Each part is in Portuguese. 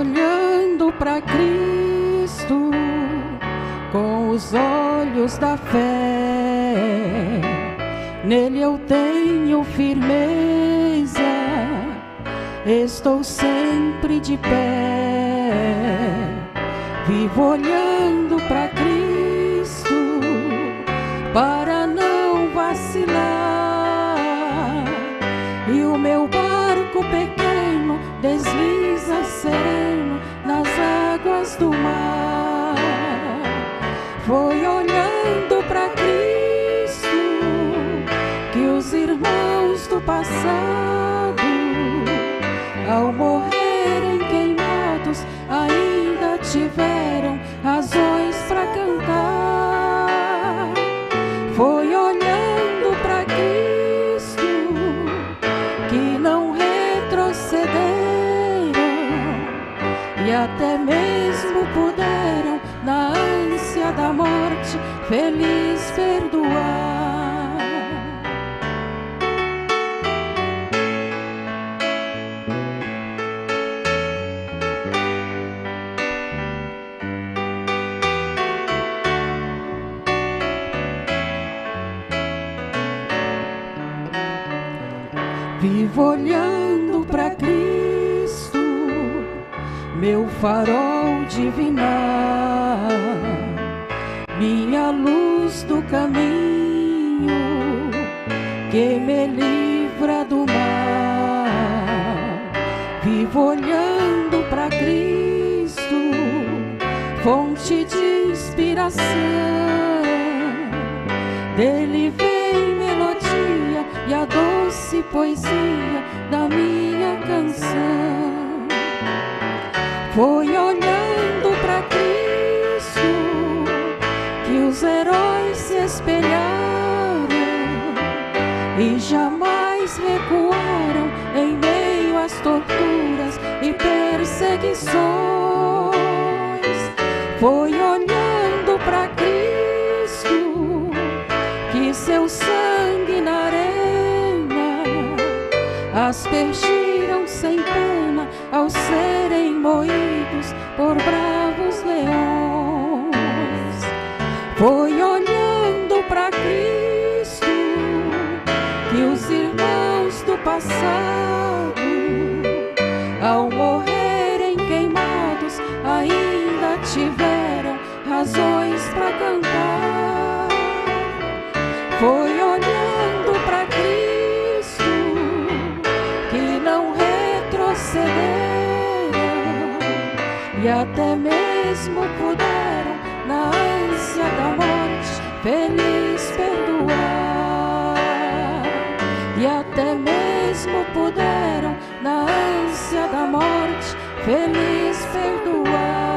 olhando para Cristo com os olhos da fé. Nele eu tenho firmeza, estou sempre de pé. Vivo olhando para Cristo para não vacilar, e o meu barco pequeno desliza sereno nas águas do mar. Foi olhando para Cristo que os irmãos do passado, ao morrerem queimados, ainda tiveram razões para cantar. Foi olhando para Cristo que não retrocederam e até mesmo puderam, na ânsia da morte, feliz perdoar. Vivo olhando para Cristo, meu farol divinar, minha luz do caminho que me livra do mal. Vivo olhando para Cristo, fonte de inspiração. Dele vem melodia e a doce poesia da minha canção. Foi olhando para Cristo que os heróis se espelharam e jamais recuaram em meio às torturas e perseguições. Foi olhando para Cristo que seu sangue na arena aspergiram sem pena ao serem moídos por bravos leões. Foi olhando para Cristo que os irmãos do passado, ao morrerem queimados, ainda tiveram razões para cantar. Foi olhando para Cristo que não retrocederam e até mesmo puderam, na ânsia da morte, feliz perdoar. E até mesmo puderam, na ânsia da morte, feliz perdoar.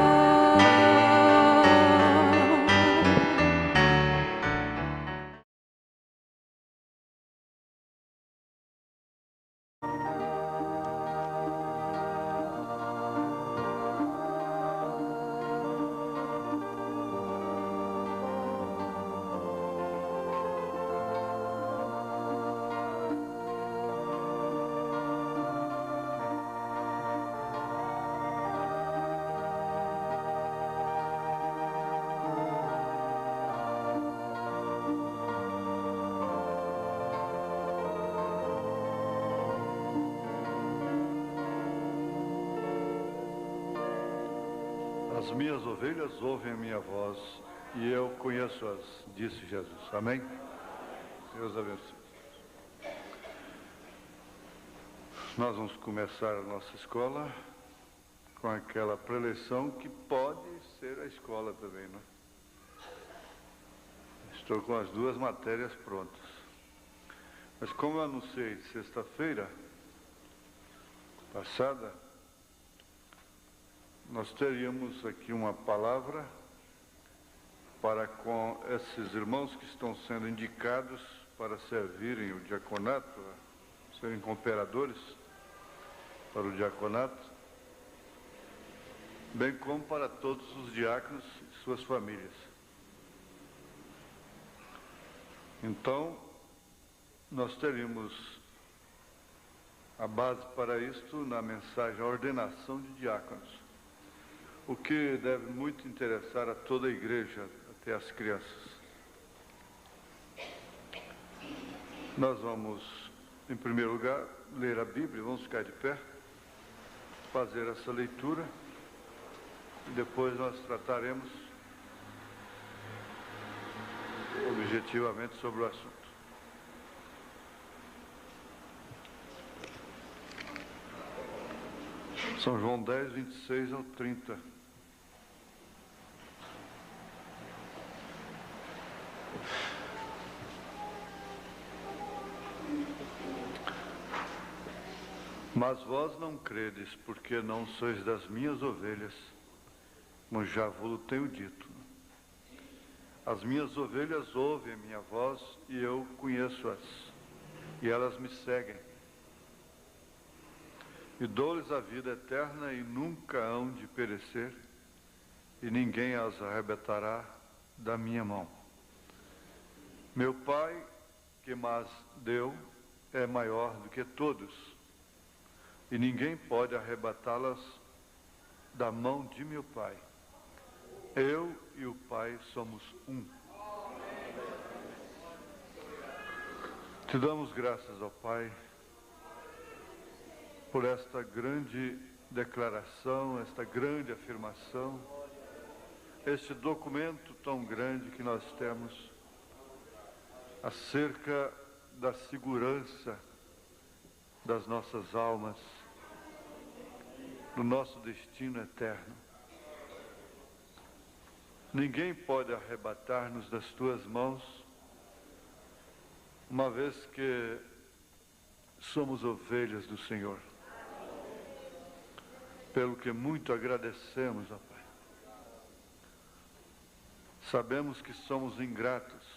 As minhas ovelhas ouvem a minha voz e eu conheço-as, disse Jesus. Amém? Deus abençoe. Nós vamos começar a nossa escola com aquela preleção que pode ser a escola também, não é? Estou com as duas matérias prontas. Mas como eu anunciei sexta-feira passada, nós teríamos aqui uma palavra para com esses irmãos que estão sendo indicados para servirem o diaconato, serem cooperadores para o diaconato, bem como para todos os diáconos e suas famílias. Então, nós teríamos a base para isto na mensagem a ordenação de diáconos. o que deve muito interessar a toda a igreja, até as crianças. Nós vamos, em primeiro lugar, ler a Bíblia, vamos ficar de pé, fazer essa leitura, e depois nós trataremos objetivamente sobre o assunto. São João 10, 26 ao 30. Mas vós não credes, porque não sois das minhas ovelhas, como já vos tenho dito. As minhas ovelhas ouvem a minha voz, e eu conheço-as, e elas me seguem. E dou-lhes a vida eterna, e nunca hão de perecer, e ninguém as arrebatará da minha mão. Meu Pai, que mas deu, é maior do que todos, e ninguém pode arrebatá-las da mão de meu Pai. Eu e o Pai somos um. Te damos graças, ó Pai, por esta grande declaração, esta grande afirmação, este documento tão grande que nós temos acerca da segurança das nossas almas, do nosso destino eterno. Ninguém pode arrebatar-nos das tuas mãos, uma vez que somos ovelhas do Senhor. Pelo que muito agradecemos, ó Pai. Sabemos que somos ingratos,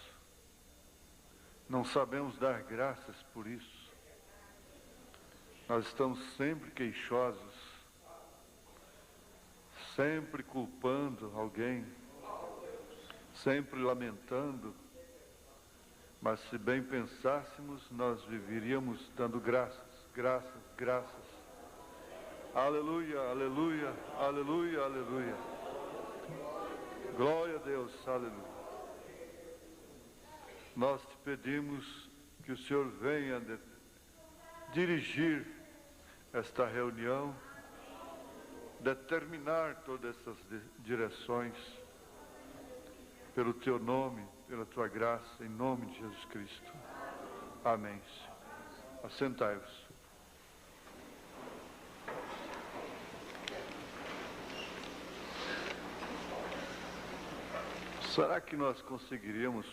não sabemos dar graças por isso. Nós estamos sempre queixosos, sempre culpando alguém, sempre lamentando, mas se bem pensássemos, nós viveríamos dando graças, graças, graças. Aleluia, aleluia, aleluia, aleluia. Glória a Deus, aleluia. Nós te pedimos que o Senhor venha dirigir esta reunião, determinar todas essas direções, pelo teu nome, pela tua graça, em nome de Jesus Cristo. Amém. Assentai-vos. Será que nós conseguiríamos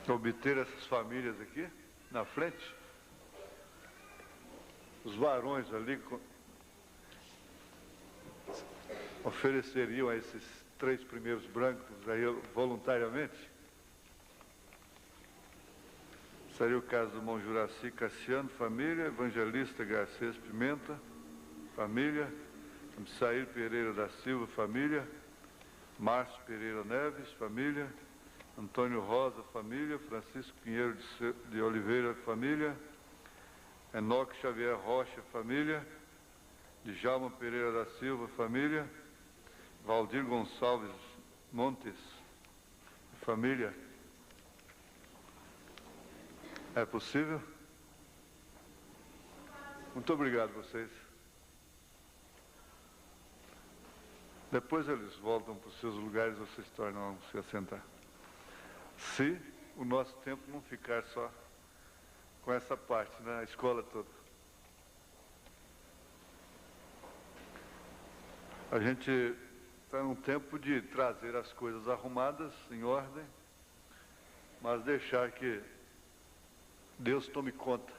obter essas famílias aqui na frente? Os varões ali ofereceriam a esses 3 primeiros brancos aí voluntariamente? Seria o caso do irmão Juraci Cassiano, família, Evangelista Garcês Pimenta, família, Sair Pereira da Silva, família, Márcio Pereira Neves, família, Antônio Rosa, família, Francisco Pinheiro de Oliveira, família, Enoque Xavier Rocha, família, Djalma Pereira da Silva, família, Valdir Gonçalves Montes, família. É possível? Muito obrigado a vocês. Depois eles voltam para os seus lugares, vocês tornam a se assentar. Se o nosso tempo não ficar só com essa parte, né? A escola toda. A gente está num tempo de trazer as coisas arrumadas, em ordem, mas deixar que Deus tome conta.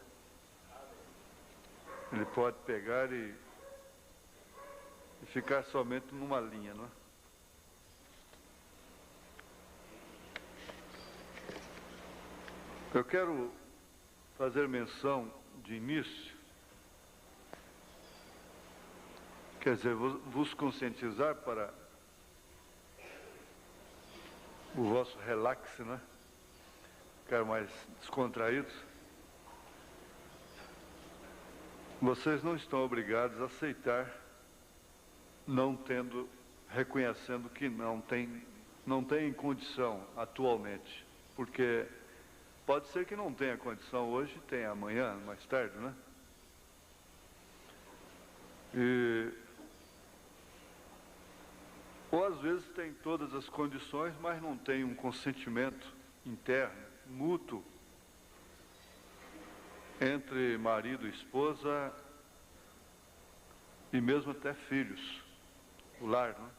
Ele pode pegar e ficar somente numa linha, não é? Eu quero fazer menção de início, quer dizer, vos conscientizar para o vosso relax, né? Ficar mais descontraídos. vocês não estão obrigados a aceitar, reconhecendo que não tem condição atualmente, porque pode ser que não tenha condição hoje, tenha amanhã, mais tarde, né? Ou às vezes tem todas as condições, mas não tem um consentimento interno, mútuo, entre marido e esposa e mesmo até filhos, o lar, né?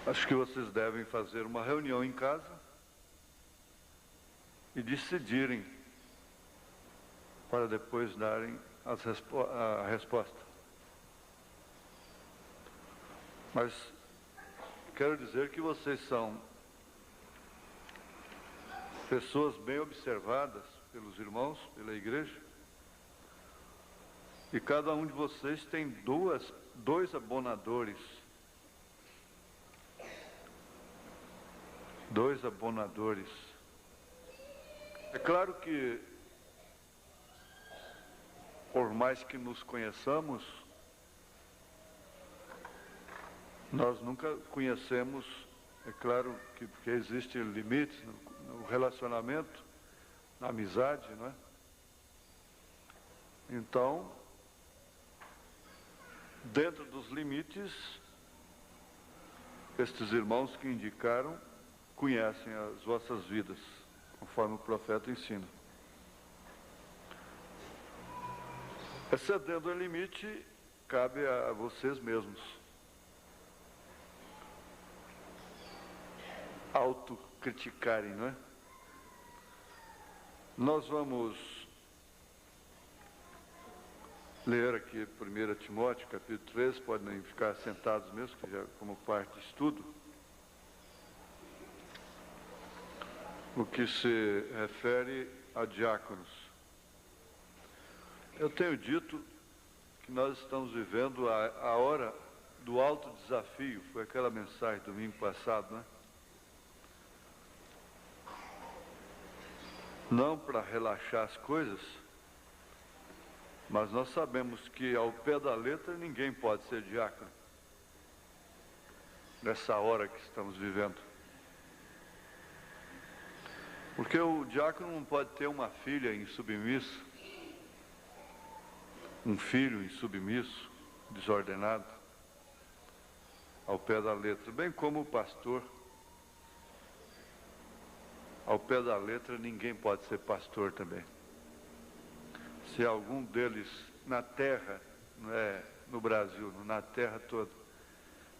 Acho que vocês devem fazer uma reunião em casa e decidirem para depois darem a resposta. Mas quero dizer que vocês são pessoas bem observadas pelos irmãos, pela igreja, e cada um de vocês tem dois abonadores. Dois abonadores. É claro que, por mais que nos conheçamos, nós nunca conhecemos, é claro que porque existem limites no relacionamento, na amizade, não é? Então, dentro dos limites, estes irmãos que indicaram conhecem as vossas vidas, conforme o profeta ensina. Excedendo o limite, cabe a vocês mesmos autocriticarem, não é? Nós vamos ler aqui 1 Timóteo, capítulo 3, podem ficar sentados mesmo, que já como parte de estudo. O que se refere a diáconos. Eu tenho dito que nós estamos vivendo a hora do alto desafio, foi aquela mensagem domingo passado, né? Não para relaxar as coisas, mas nós sabemos que ao pé da letra ninguém pode ser diácono, nessa hora que estamos vivendo. Porque o diácono não pode ter uma filha insubmissa, um filho insubmisso, desordenado, ao pé da letra, bem como o pastor. Ao pé da letra ninguém pode ser pastor também. Se algum deles na terra, não é no Brasil, na terra toda,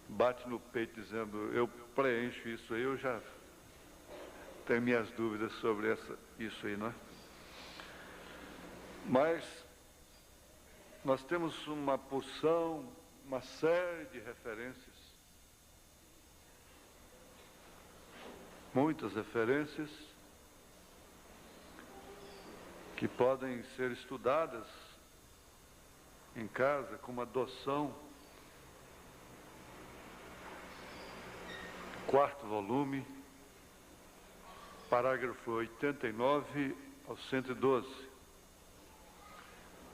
bate no peito dizendo, eu preencho isso aí, eu já tenho minhas dúvidas sobre isso aí, não é? Mas nós temos uma porção, uma série de referências, muitas referências que podem ser estudadas em casa como adoção, 4º volume, parágrafo 89 ao 112,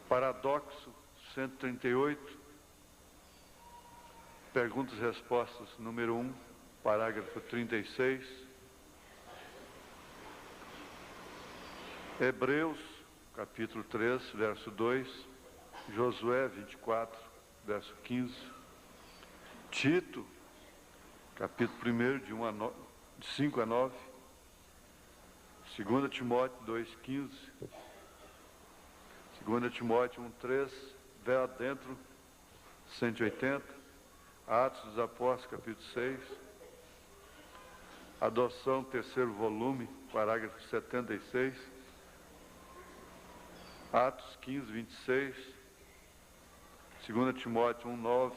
paradoxo 138, perguntas e respostas número 1, parágrafo 36, Hebreus, capítulo 3, verso 2, Josué 24, verso 15, Tito, capítulo 1, de 5 a 9, 2 Timóteo 2,15, 2 Timóteo 1,3, véu adentro, 180, Atos dos Apóstolos, capítulo 6, adoção, 3º volume, parágrafo 76, Atos 15, 26, 2 Timóteo 1,9,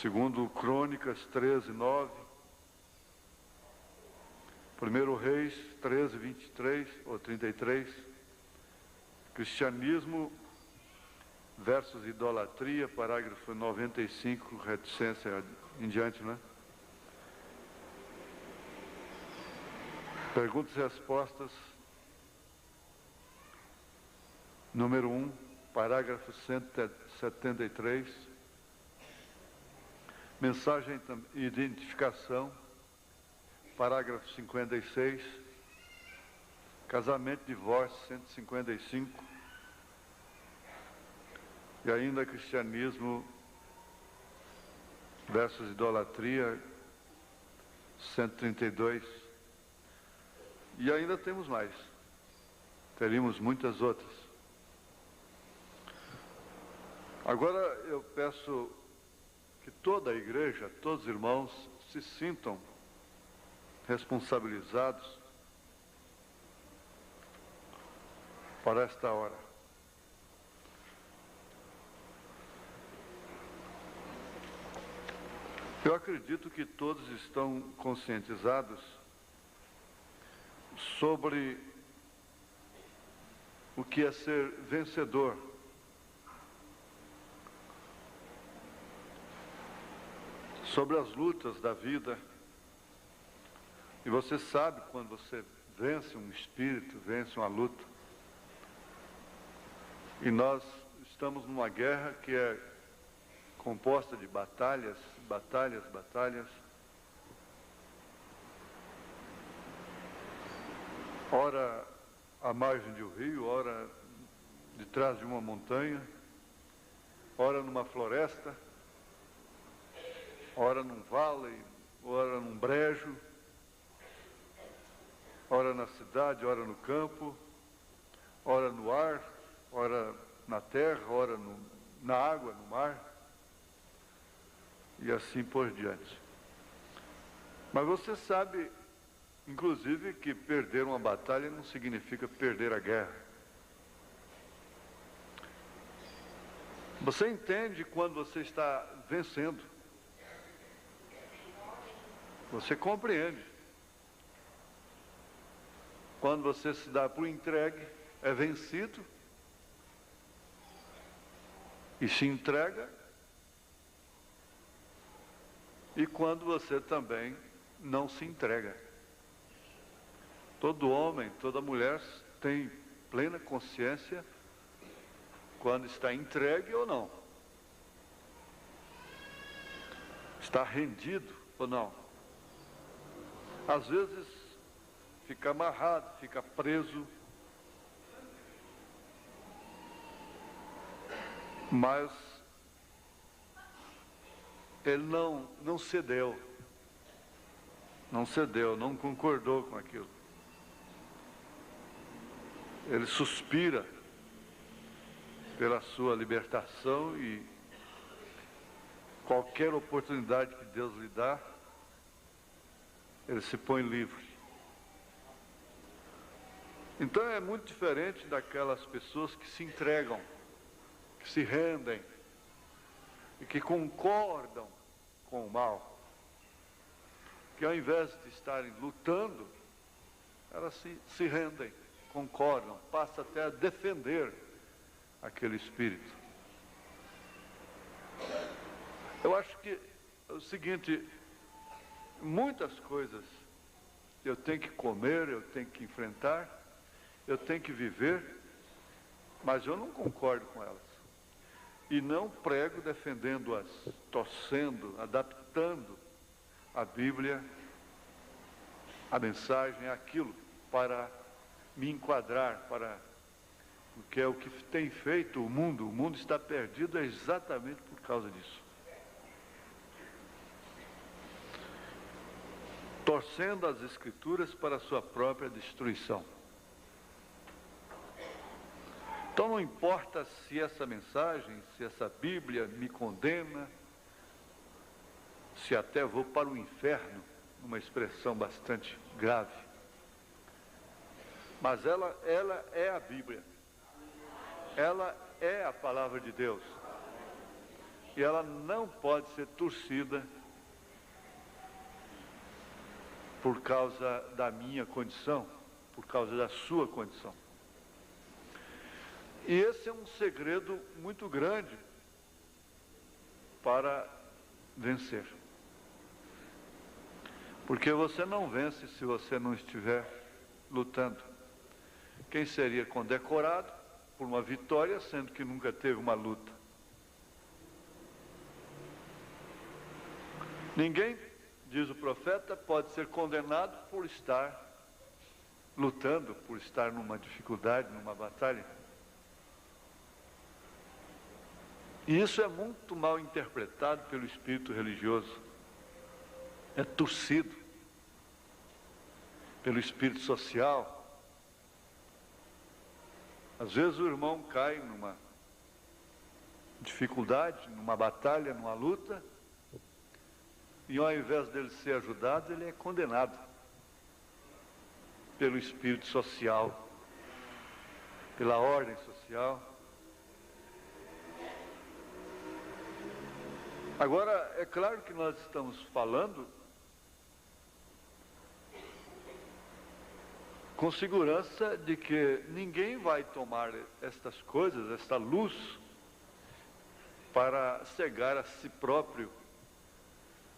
2 Crônicas 13, 9, 1 Reis 13, 23 ou 33, Cristianismo versus idolatria, parágrafo 95, reticência em diante, né? Perguntas e respostas. Número 1, parágrafo 173. Mensagem e identificação. Parágrafo 56. Casamento e divórcio, 155. E ainda cristianismo versus idolatria, 132. E ainda temos mais. Teríamos muitas outras. Agora eu peço que toda a igreja, todos os irmãos, se sintam responsabilizados para esta hora. Eu acredito que todos estão conscientizados sobre o que é ser vencedor. Sobre as lutas da vida. E você sabe quando você vence um espírito, vence uma luta. E nós estamos numa guerra que é composta de batalhas, batalhas, batalhas. Ora à margem de um rio, ora de trás de uma montanha, ora numa floresta, ora num vale, ora num brejo, ora na cidade, ora no campo, ora no ar, ora na terra, ora na água, no mar, e assim por diante. Mas você sabe, inclusive, que perder uma batalha não significa perder a guerra. Você entende quando você está vencendo. Você compreende. Quando você se dá por entregue, é vencido e se entrega. E quando você também não se entrega. Todo homem, toda mulher tem plena consciência quando está entregue ou não. Está rendido ou não. Às vezes fica amarrado, fica preso, mas ele não cedeu, não concordou com aquilo. Ele suspira pela sua libertação e qualquer oportunidade que Deus lhe dá, ele se põe livre. Então é muito diferente daquelas pessoas que se entregam, que se rendem e que concordam com o mal, que ao invés de estarem lutando, elas se rendem, concordam, passam até a defender aquele espírito. Eu acho que é o seguinte, muitas coisas eu tenho que comer, eu tenho que enfrentar, eu tenho que viver, mas eu não concordo com elas. E não prego defendendo-as, torcendo, adaptando a Bíblia, a mensagem, aquilo, para me enquadrar, para o que é o que tem feito o mundo. O mundo está perdido exatamente por causa disso. Torcendo as Escrituras para a sua própria destruição. Então não importa se essa mensagem, se essa Bíblia me condena, se até vou para o inferno, uma expressão bastante grave. Mas ela é a Bíblia. Ela é a palavra de Deus. E ela não pode ser torcida por causa da minha condição, por causa da sua condição. E esse é um segredo muito grande para vencer. Porque você não vence se você não estiver lutando. Quem seria condecorado por uma vitória, sendo que nunca teve uma luta? Ninguém, diz o profeta, pode ser condenado por estar lutando, por estar numa dificuldade, numa batalha. E isso é muito mal interpretado pelo espírito religioso. É torcido pelo espírito social. Às vezes o irmão cai numa dificuldade, numa batalha, numa luta, e ao invés dele ser ajudado, ele é condenado pelo espírito social, pela ordem social. Agora, é claro que nós estamos falando com segurança de que ninguém vai tomar estas coisas, esta luz, para cegar a si próprio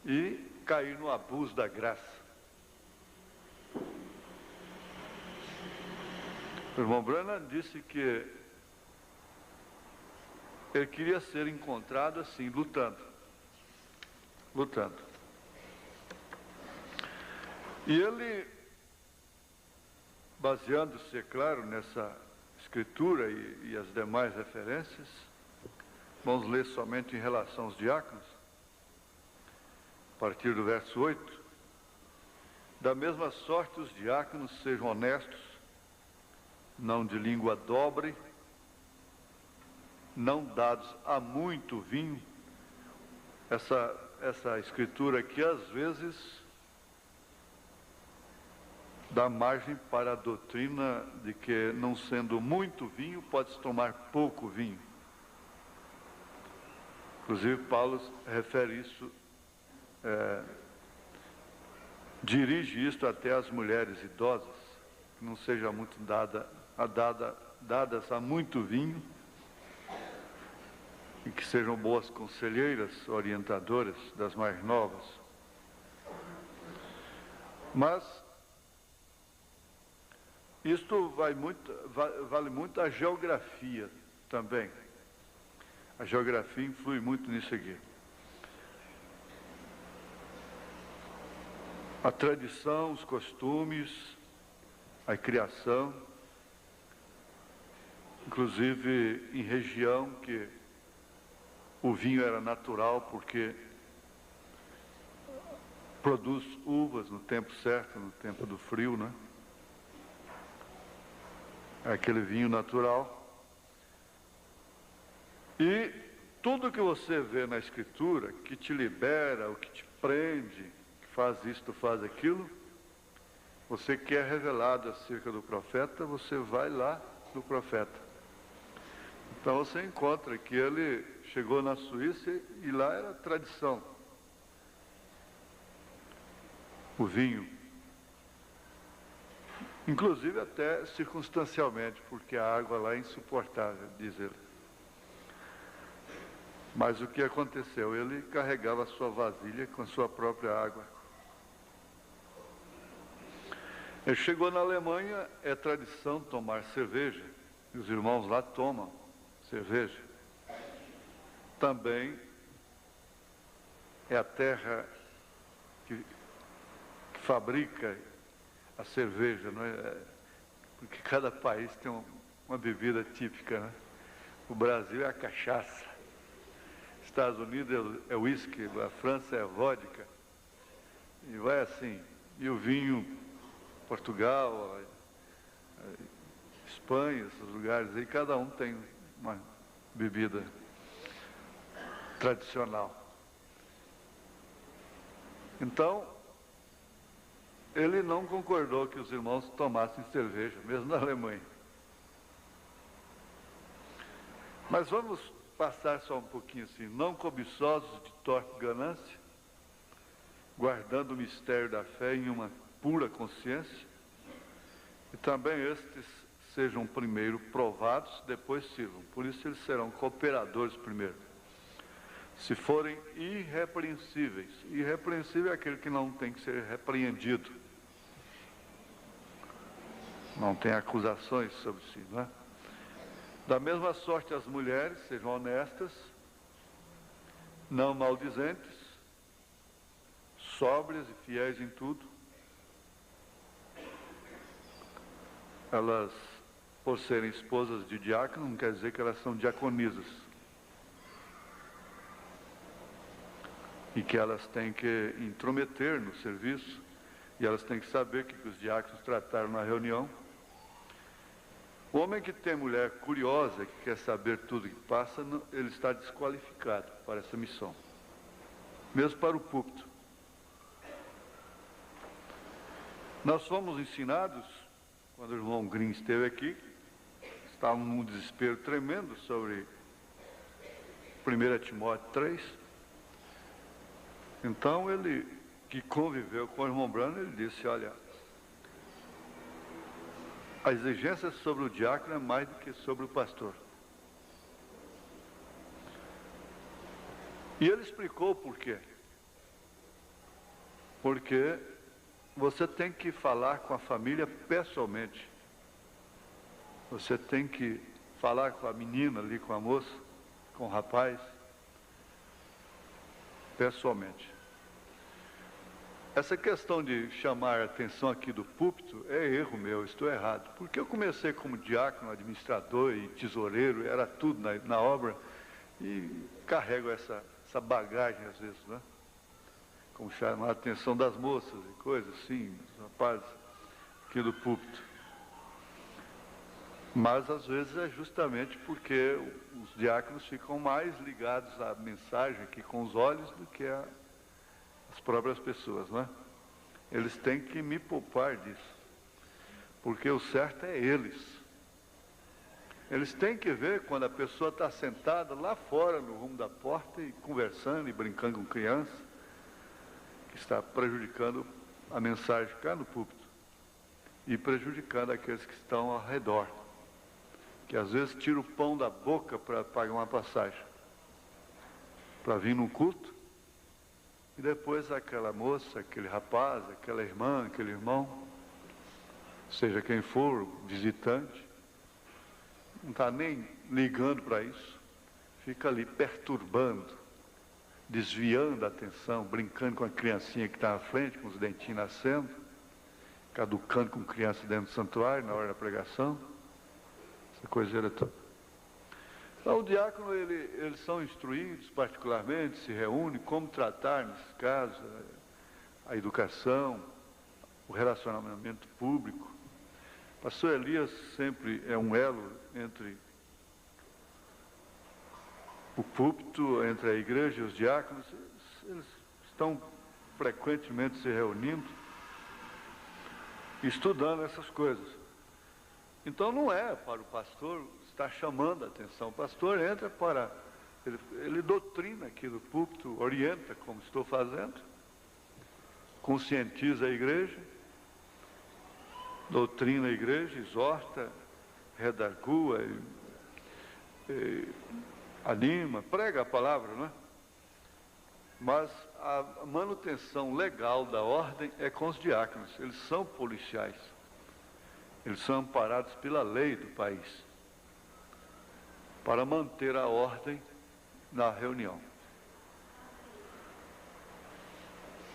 e cair no abuso da graça. O irmão Branham disse que ele queria ser encontrado assim, lutando. E ele, baseando-se, é claro, nessa escritura e as demais referências, vamos ler somente em relação aos diáconos, a partir do verso 8. Da mesma sorte os diáconos sejam honestos, não de língua dobre, não dados a muito vinho. Essa escritura aqui, às vezes, dá margem para a doutrina de que, não sendo muito vinho, pode-se tomar pouco vinho. Inclusive, Paulo refere isso, dirige isto até às mulheres idosas, que não seja muito dadas a muito vinho, e que sejam boas conselheiras, orientadoras das mais novas. Mas isto vale muito a geografia também. A geografia influi muito nisso aqui. A tradição, os costumes, a criação, inclusive em região que o vinho era natural porque produz uvas no tempo certo, no tempo do frio, né? É aquele vinho natural. E tudo que você vê na Escritura, que te libera, o que te prende, que faz isto, faz aquilo, você quer revelado acerca do profeta, você vai lá no profeta. Então você encontra que ele chegou na Suíça e lá era tradição. O vinho. Inclusive até circunstancialmente, porque a água lá é insuportável, diz ele. Mas o que aconteceu? Ele carregava a sua vasilha com a sua própria água. Ele chegou na Alemanha, é tradição tomar cerveja. E os irmãos lá tomam cerveja. Também é a terra que fabrica a cerveja, não é? Porque cada país tem uma bebida típica, né? O Brasil é a cachaça, Estados Unidos é o uísque, a França é a vodka, e vai assim. E o vinho, Portugal, Espanha, esses lugares aí, cada um tem uma bebida tradicional. Então, ele não concordou que os irmãos tomassem cerveja, mesmo na Alemanha. Mas vamos passar só um pouquinho assim. Não cobiçosos de torpe ganância, guardando o mistério da fé em uma pura consciência, e também estes sejam primeiro provados, depois sirvam. Por isso eles serão cooperadores primeiro. Se forem irrepreensíveis. Irrepreensível é aquele que não tem que ser repreendido. não tem acusações sobre si, não é? Da mesma sorte, as mulheres sejam honestas, não maldizentes, sóbrias e fiéis em tudo. Elas, por serem esposas de diácono, não quer dizer que elas são diaconisas. E que elas têm que intrometer no serviço, e elas têm que saber o que os diáconos trataram na reunião. O homem que tem mulher curiosa, que quer saber tudo que passa, ele está desqualificado para essa missão, mesmo para o púlpito. Nós fomos ensinados, quando o irmão Green esteve aqui, estávamos num desespero tremendo sobre 1 Timóteo 3. Então ele, que conviveu com o irmão Branham, ele disse, olha, a exigência sobre o diácono é mais do que sobre o pastor. E ele explicou por quê. Porque você tem que falar com a família pessoalmente. Você tem que falar com a menina ali, com a moça, com o rapaz, pessoalmente. Essa questão de chamar a atenção aqui do púlpito é erro meu, estou errado. Porque eu comecei como diácono, administrador e tesoureiro, era tudo na obra, e carrego essa bagagem às vezes, né? Como chamar a atenção das moças e coisas assim, dos rapazes aqui do púlpito. Mas às vezes é justamente porque os diáconos ficam mais ligados à mensagem aqui com os olhos do que as próprias pessoas, não é? Eles têm que me poupar disso, porque o certo é eles. Eles têm que ver quando a pessoa está sentada lá fora no rumo da porta e conversando e brincando com criança, que está prejudicando a mensagem cá no púlpito e prejudicando aqueles que estão ao redor, que às vezes tira o pão da boca para pagar uma passagem, para vir num culto, e depois aquela moça, aquele rapaz, aquela irmã, aquele irmão, seja quem for, visitante, não está nem ligando para isso, fica ali perturbando, desviando a atenção, brincando com a criancinha que está na frente, com os dentinhos nascendo, caducando com criança dentro do santuário na hora da pregação, essa coiseira toda. Então, o diácono, eles são instruídos particularmente, se reúnem, como tratar, nesse caso, a educação, o relacionamento público. O pastor Elias sempre é um elo entre o púlpito, entre a igreja e os diáconos. Eles estão frequentemente se reunindo, estudando essas coisas. Então não é para o pastor estar chamando a atenção. O pastor entra para... Ele doutrina aqui do púlpito, orienta como estou fazendo, conscientiza a igreja, doutrina a igreja, exorta, redargua, anima, prega a palavra, não é? Mas a manutenção legal da ordem é com os diáconos. Eles são policiais. Eles são amparados pela lei do país para manter a ordem na reunião.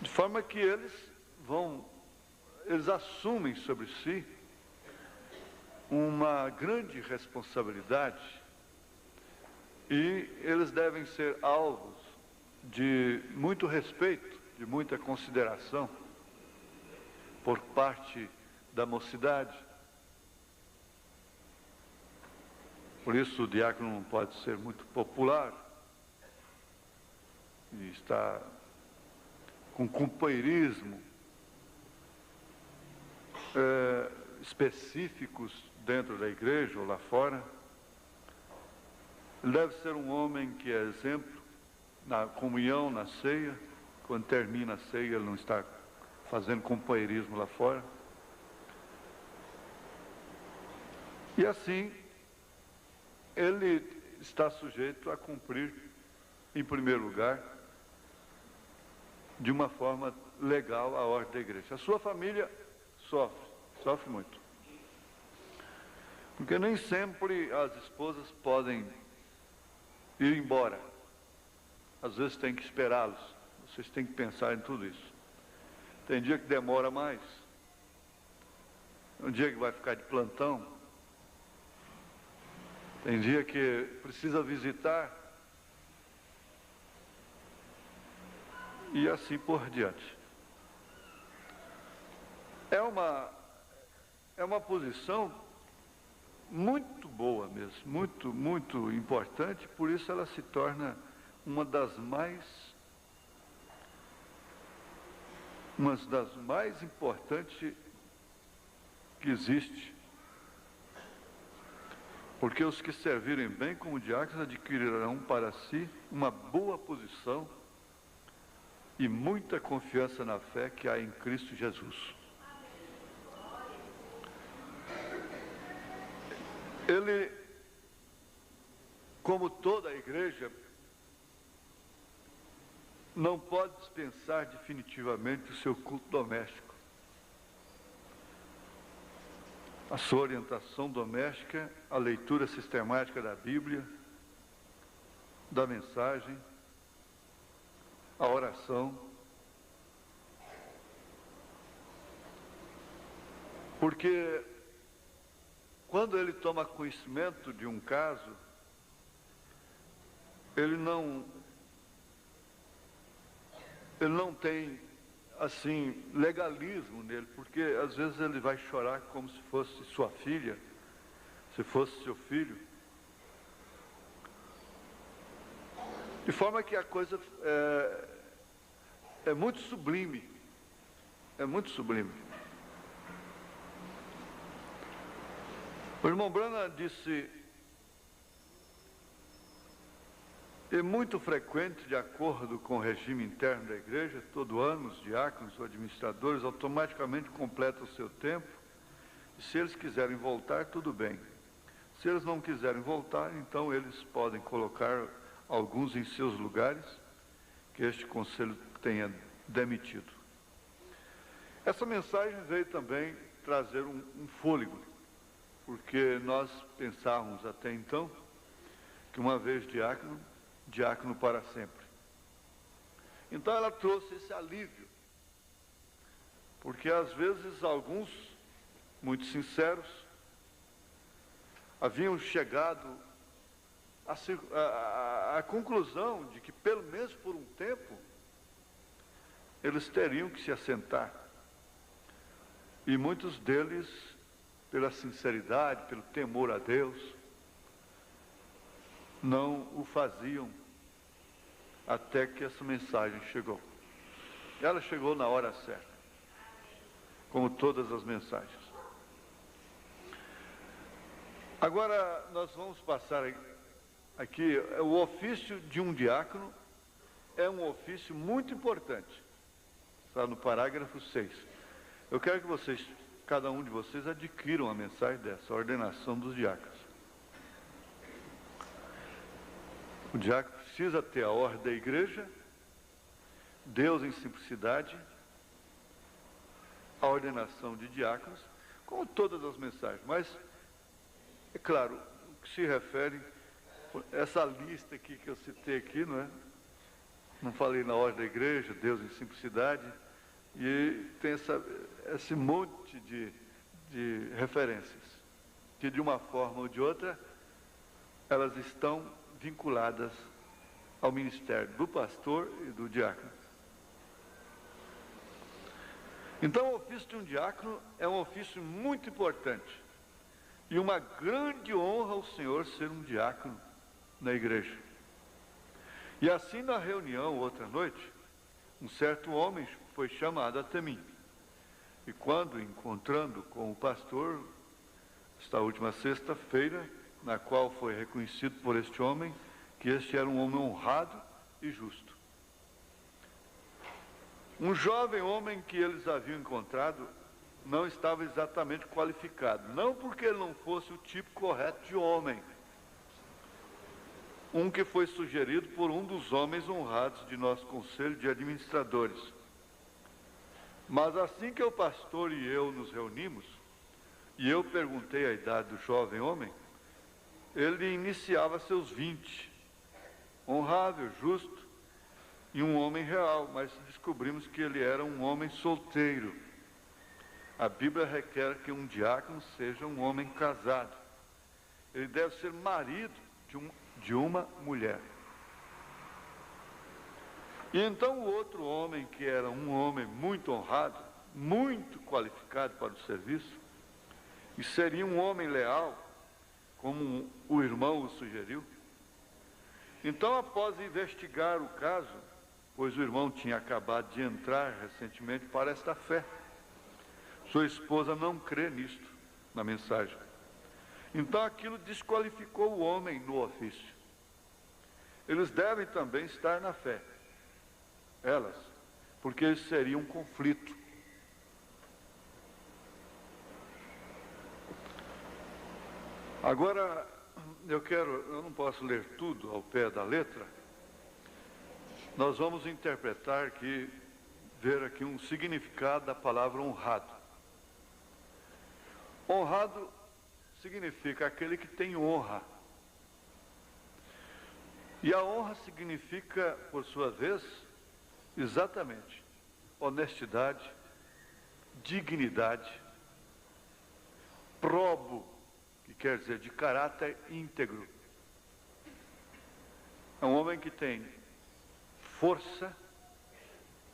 De forma que eles assumem sobre si uma grande responsabilidade e eles devem ser alvos de muito respeito, de muita consideração por parte da mocidade. Por isso o diácono não pode ser muito popular e está com companheirismo específicos dentro da igreja ou lá fora. Ele deve ser um homem que é exemplo na comunhão, na ceia. Quando termina a ceia, ele não está fazendo companheirismo lá fora. E assim, ele está sujeito a cumprir, em primeiro lugar, de uma forma legal a ordem da igreja. A sua família sofre muito. Porque nem sempre as esposas podem ir embora. Às vezes tem que esperá-los. Vocês têm que pensar em tudo isso. Tem dia que demora mais. Um dia que vai ficar de plantão. Tem dia que precisa visitar. E assim por diante. É uma posição muito boa mesmo, muito, muito importante, por isso ela se torna uma das mais importantes que existe. Porque os que servirem bem como diáconos adquirirão para si uma boa posição e muita confiança na fé que há em Cristo Jesus. Ele, como toda a igreja, não pode dispensar definitivamente o seu culto doméstico. A sua orientação doméstica, a leitura sistemática da Bíblia, da mensagem, a oração. Porque quando ele toma conhecimento de um caso, ele não tem, assim, legalismo nele, porque às vezes ele vai chorar como se fosse sua filha, se fosse seu filho. De forma que a coisa é muito sublime, é muito sublime. O irmão Branham disse, é muito frequente, de acordo com o regime interno da igreja, todo ano os diáconos ou administradores automaticamente completam o seu tempo, e se eles quiserem voltar, tudo bem. Se eles não quiserem voltar, então eles podem colocar alguns em seus lugares, que este conselho tenha demitido. Essa mensagem veio também trazer um fôlego, porque nós pensávamos até então que uma vez diácono, diácono para sempre. Então ela trouxe esse alívio, porque às vezes alguns, muito sinceros, haviam chegado à conclusão de que pelo menos por um tempo eles teriam que se assentar. E muitos deles, pela sinceridade, pelo temor a Deus, não o faziam até que essa mensagem chegou. Ela chegou na hora certa, como todas as mensagens. Agora nós vamos passar aqui, o ofício de um diácono é um ofício muito importante. Está no parágrafo 6. Eu quero que vocês, cada um de vocês, adquiram a mensagem dessa, a ordenação dos diáconos. O diácono precisa ter a ordem da igreja, Deus em simplicidade, a ordenação de diáconos, como todas as mensagens. Mas, é claro, o que se refere, essa lista aqui que eu citei aqui, não é? Não falei na ordem da igreja, Deus em simplicidade, e tem esse monte de referências, que de uma forma ou de outra, elas estão vinculadas ao ministério do pastor e do diácono. Então, o ofício de um diácono é um ofício muito importante e uma grande honra ao Senhor ser um diácono na igreja. E assim, na reunião outra noite, um certo homem foi chamado até mim, e quando, encontrando com o pastor, esta última sexta-feira, na qual foi reconhecido por este homem, que este era um homem honrado e justo. Um jovem homem que eles haviam encontrado não estava exatamente qualificado, não porque ele não fosse o tipo correto de homem, um que foi sugerido por um dos homens honrados de nosso conselho de administradores. Mas assim que o pastor e eu nos reunimos, e eu perguntei a idade do jovem homem, ele iniciava seus 20, honrável, justo, e um homem real, mas descobrimos que ele era um homem solteiro. A Bíblia requer que um diácono seja um homem casado. Ele deve ser marido de uma mulher. E então o outro homem, que era um homem muito honrado, muito qualificado para o serviço, e seria um homem leal, como o irmão o sugeriu. Então, após investigar o caso, pois o irmão tinha acabado de entrar recentemente para esta fé, sua esposa não crê nisto, na mensagem. Então aquilo desqualificou o homem no ofício. Eles devem também estar na fé, elas, porque isso seria um conflito. Agora, eu não posso ler tudo ao pé da letra. Nós vamos interpretar aqui, ver aqui um significado da palavra honrado. Honrado significa aquele que tem honra. E a honra significa, por sua vez, exatamente, honestidade, dignidade, probo, que quer dizer de caráter íntegro. É um homem que tem força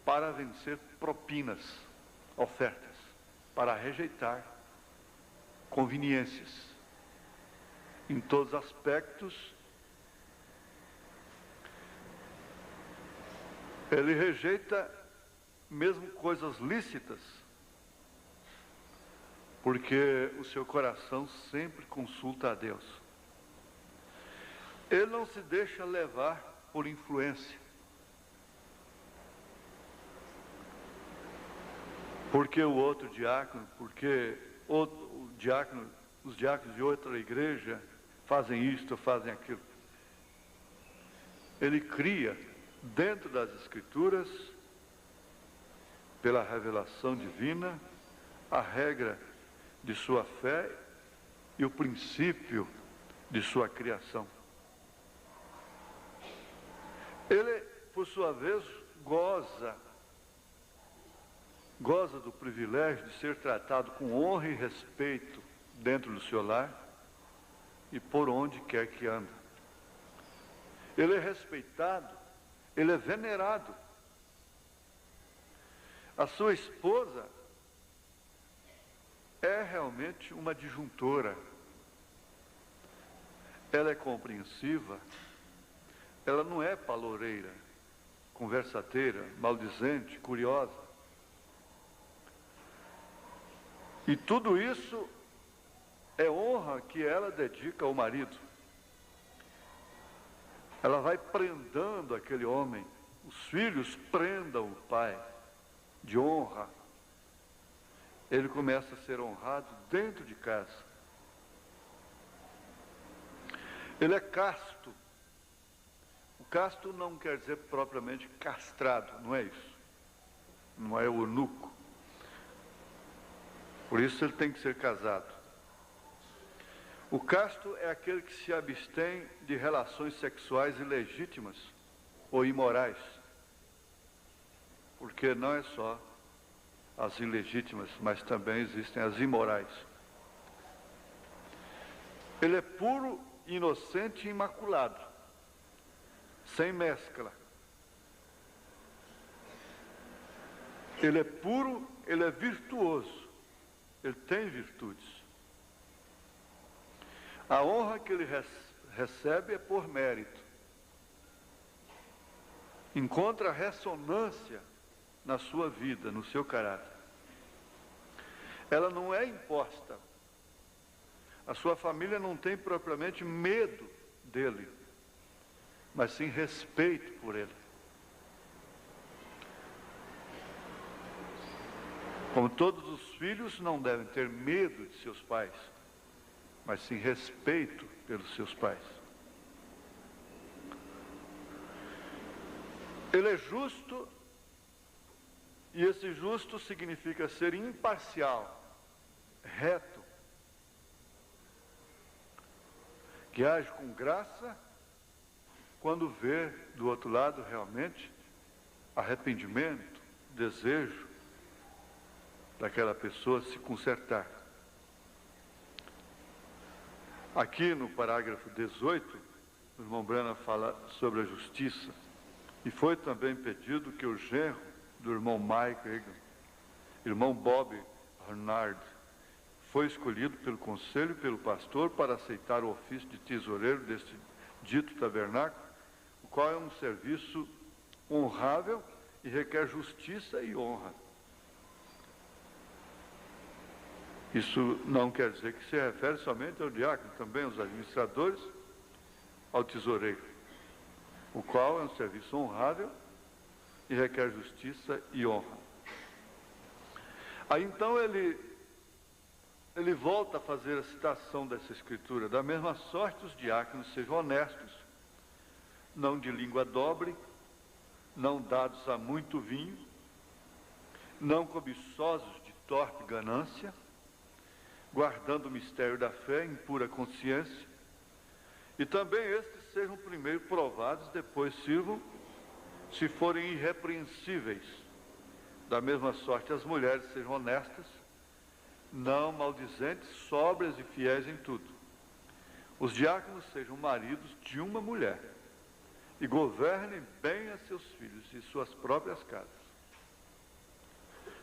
para vencer propinas, ofertas, para rejeitar conveniências. Em todos os aspectos, ele rejeita mesmo coisas lícitas, porque o seu coração sempre consulta a Deus. Ele não se deixa levar por influência, porque o outro diácono, porque os diáconos de outra igreja fazem isto, fazem aquilo. Ele cria dentro das Escrituras, pela revelação divina, a regra de sua fé e o princípio de sua criação. Ele, por sua vez, goza do privilégio de ser tratado com honra e respeito dentro do seu lar e por onde quer que anda. Ele é respeitado, ele é venerado. A sua esposa é realmente uma disjuntora. Ela é compreensiva, ela não é paloureira, conversateira, maldizente, curiosa. E tudo isso é honra que ela dedica ao marido. Ela vai prendando aquele homem. Os filhos prendam o pai de honra. Ele começa a ser honrado dentro de casa. Ele é casto. O casto não quer dizer propriamente castrado, não é isso. Não é eunuco. Por isso ele tem que ser casado. O casto é aquele que se abstém de relações sexuais ilegítimas ou imorais. Porque não é só as ilegítimas, mas também existem as imorais. Ele é puro, inocente e imaculado, sem mescla. Ele é puro, ele é virtuoso, ele tem virtudes. A honra que ele recebe é por mérito. Encontra ressonância na sua vida, no seu caráter. Ela não é imposta. A sua família não tem propriamente medo dele, mas sim respeito por ele. Como todos os filhos não devem ter medo de seus pais, mas sim respeito pelos seus pais. Ele é justo, e esse justo significa ser imparcial, reto, que age com graça quando vê do outro lado realmente arrependimento, desejo daquela pessoa se consertar. Aqui no parágrafo 18, o irmão Branham fala sobre a justiça, e foi também pedido que o genro do irmão Mike Egan, irmão Bob Bernard, foi escolhido pelo conselho e pelo pastor para aceitar o ofício de tesoureiro deste dito tabernáculo, o qual é um serviço honrável e requer justiça e honra. Isso não quer dizer que se refere somente ao diácono, também aos administradores, ao tesoureiro, o qual é um serviço honrável e requer justiça e honra. Aí então ele volta a fazer a citação dessa escritura: da mesma sorte os diáconos sejam honestos, não de língua dobre, não dados a muito vinho, não cobiçosos de torpe ganância, guardando o mistério da fé em pura consciência, e também estes sejam primeiro provados, depois sirvam, se forem irrepreensíveis. Da mesma sorte as mulheres sejam honestas, não maldizentes, sóbrias e fiéis em tudo. Os diáconos sejam maridos de uma mulher, e governem bem a seus filhos e suas próprias casas.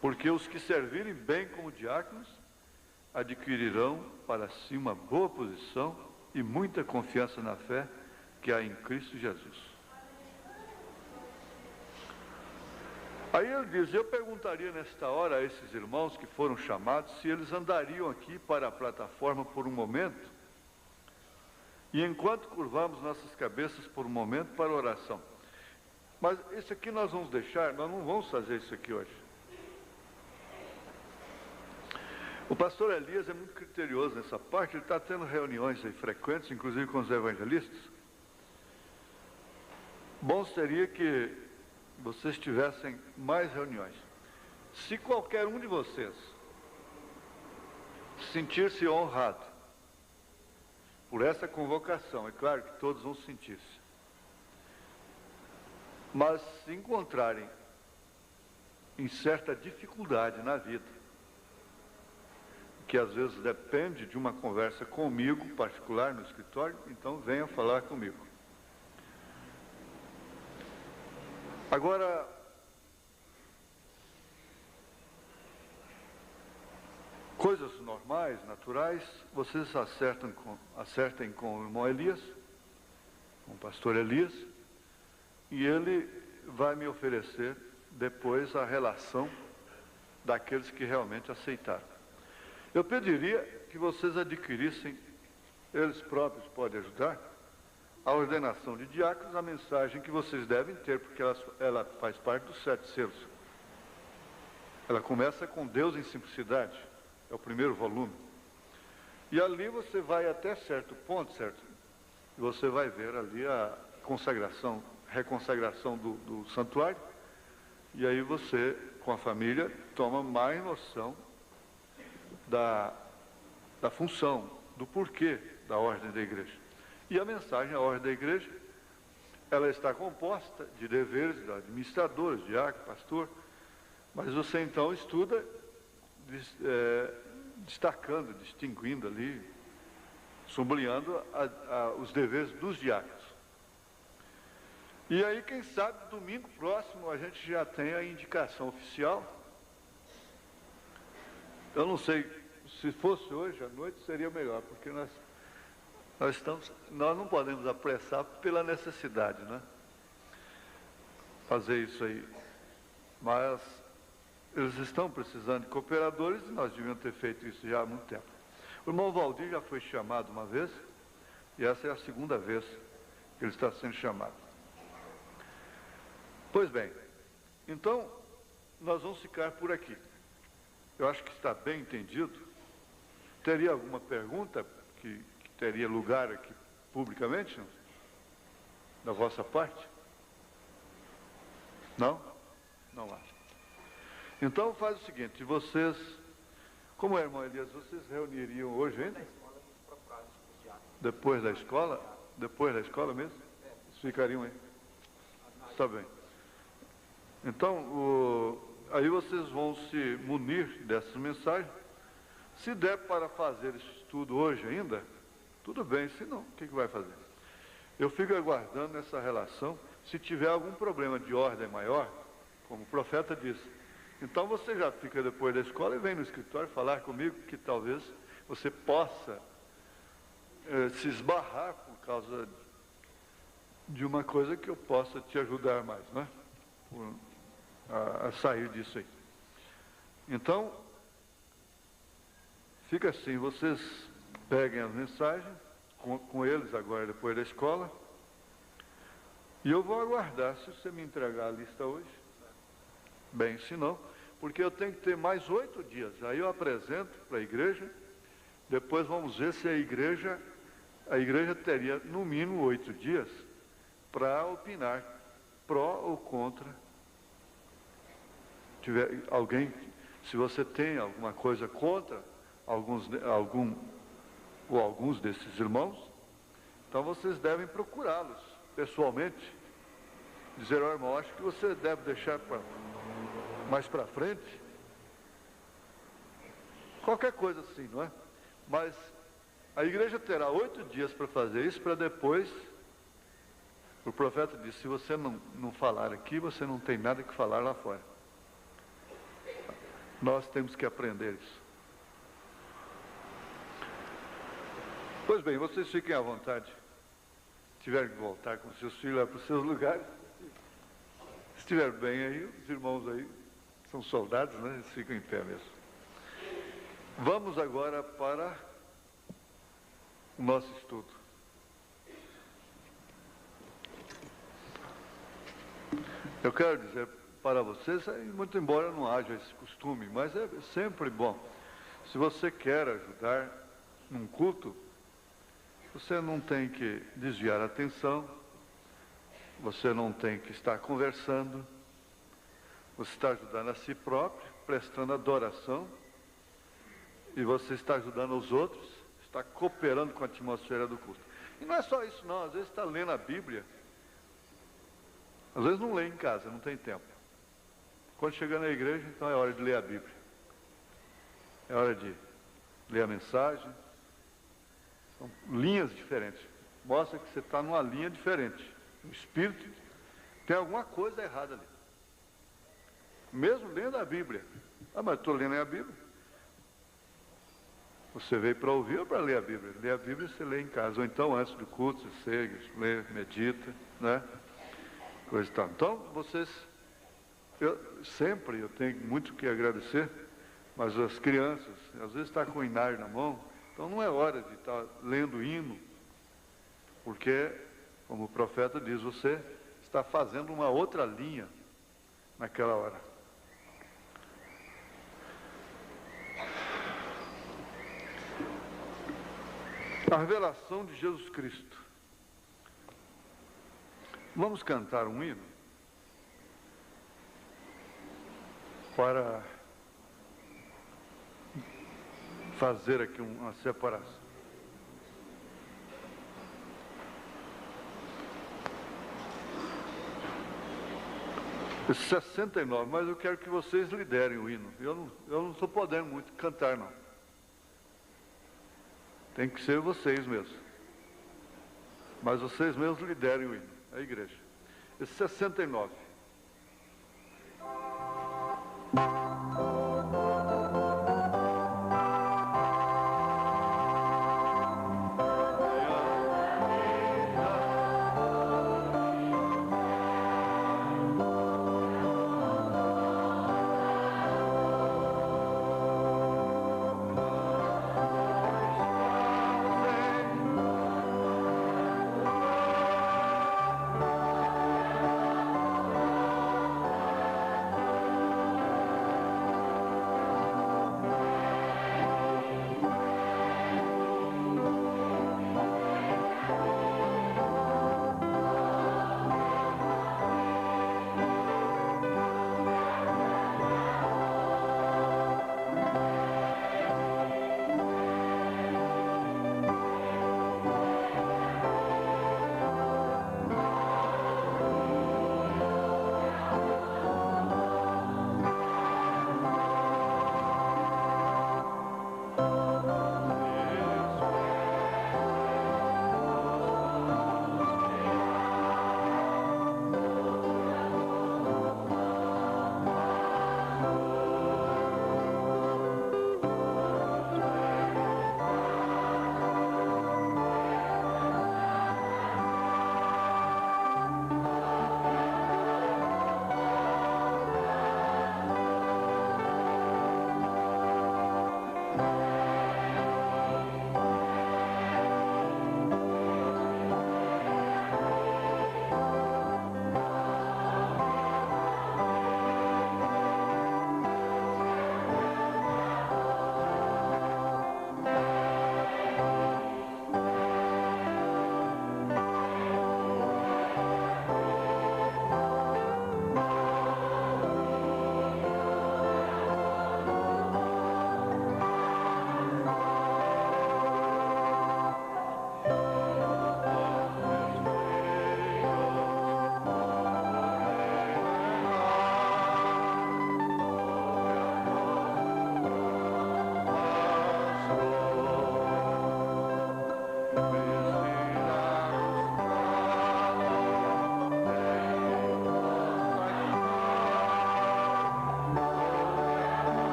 Porque os que servirem bem como diáconos adquirirão para si uma boa posição e muita confiança na fé que há em Cristo Jesus. Aí ele diz: eu perguntaria nesta hora a esses irmãos que foram chamados se eles andariam aqui para a plataforma por um momento, e enquanto curvamos nossas cabeças por um momento para a oração. Mas isso aqui nós vamos deixar, nós não vamos fazer isso aqui hoje. O pastor Elias é muito criterioso nessa parte, ele está tendo reuniões aí frequentes, inclusive com os evangelistas. Bom seria que vocês tivessem mais reuniões. Se qualquer um de vocês sentir-se honrado por essa convocação, é claro que todos vão sentir-se, mas se encontrarem em certa dificuldade na vida, que às vezes depende de uma conversa comigo, particular, no escritório, então venham falar comigo. Agora, coisas normais, naturais, vocês acertem com o irmão Elias, com o pastor Elias, e ele vai me oferecer depois a relação daqueles que realmente aceitaram. Eu pediria que vocês adquirissem, eles próprios podem ajudar, a ordenação de diáconos, a mensagem que vocês devem ter, porque ela faz parte dos 7 selos. Ela começa com Deus em simplicidade, é o primeiro volume. E ali você vai até certo ponto, certo? E você vai ver ali a consagração, reconsagração do santuário, e aí você, com a família, toma mais noção da função, do porquê da ordem da igreja. E a mensagem, a ordem da igreja, ela está composta de deveres de administradores, diácono, pastor, mas você então estuda destacando, distinguindo ali, sublinhando os deveres dos diáconos. E aí, quem sabe, domingo próximo a gente já tem a indicação oficial. Eu não sei, se fosse hoje à noite seria melhor, porque nós não podemos apressar pela necessidade, né? Fazer isso aí. Mas eles estão precisando de cooperadores e nós devíamos ter feito isso já há muito tempo. O irmão Valdir já foi chamado uma vez, e essa é a segunda vez que ele está sendo chamado. Pois bem, então nós vamos ficar por aqui. Eu acho que está bem entendido. Teria alguma pergunta que teria lugar aqui publicamente? Da vossa parte? Não? Não há. Então faz o seguinte, vocês, como é, irmão Elias, vocês reuniriam hoje ainda? Depois da escola? Depois da escola mesmo? Eles ficariam aí? Está bem. Então, aí vocês vão se munir dessas mensagens. Se der para fazer esse estudo hoje ainda, tudo bem. Se não, o que vai fazer? Eu fico aguardando essa relação. Se tiver algum problema de ordem maior, como o profeta disse, então você já fica depois da escola e vem no escritório falar comigo, que talvez você possa se esbarrar por causa de uma coisa que eu possa te ajudar mais, né? A sair disso aí. Então, fica assim, vocês peguem as mensagens com eles agora depois da escola, e eu vou aguardar se você me entregar a lista hoje. Bem, se não, porque eu tenho que ter mais 8 dias. Aí eu apresento para a igreja, depois vamos ver se a igreja teria no mínimo 8 dias para opinar pró ou contra. Tiver alguém, se você tem alguma coisa contra alguns desses irmãos, então vocês devem procurá-los pessoalmente, dizer: ó, irmão, acho que você deve deixar mais para frente, qualquer coisa assim, não é? Mas a igreja terá 8 dias para fazer isso, para depois, o profeta disse: se você não falar aqui, você não tem nada que falar lá fora. Nós temos que aprender isso. Pois bem, vocês fiquem à vontade. Se tiverem que voltar com seus filhos lá para os seus lugares, se estiver bem aí, os irmãos aí são soldados, né? Eles ficam em pé mesmo. Vamos agora para o nosso estudo. Eu quero dizer para vocês, muito embora não haja esse costume, mas é sempre bom. Se você quer ajudar num culto, você não tem que desviar a atenção, você não tem que estar conversando, você está ajudando a si próprio, prestando adoração, e você está ajudando os outros, está cooperando com a atmosfera do culto. E não é só isso não, às vezes está lendo a Bíblia, às vezes não lê em casa, não tem tempo. Quando chega na igreja, então é hora de ler a Bíblia. É hora de ler a mensagem. São linhas diferentes. Mostra que você está numa linha diferente. O espírito tem alguma coisa errada ali. Mesmo lendo a Bíblia. Ah, mas estou lendo a Bíblia. Você veio para ouvir ou para ler a Bíblia? Ler a Bíblia você lê em casa. Ou então, antes do culto, você segue, lê, medita, né? Coisa e tal. Então, vocês... Eu tenho muito que agradecer, mas as crianças, às vezes está com o inário na mão, então não é hora de estar lendo hino, porque, como o profeta diz, você está fazendo uma outra linha naquela hora. A revelação de Jesus Cristo. Vamos cantar um hino para fazer aqui uma separação. Esse 69, mas eu quero que vocês liderem o hino. Eu não estou podendo muito cantar, não. Tem que ser vocês mesmos. Mas vocês mesmos liderem o hino, a igreja. Esse 69.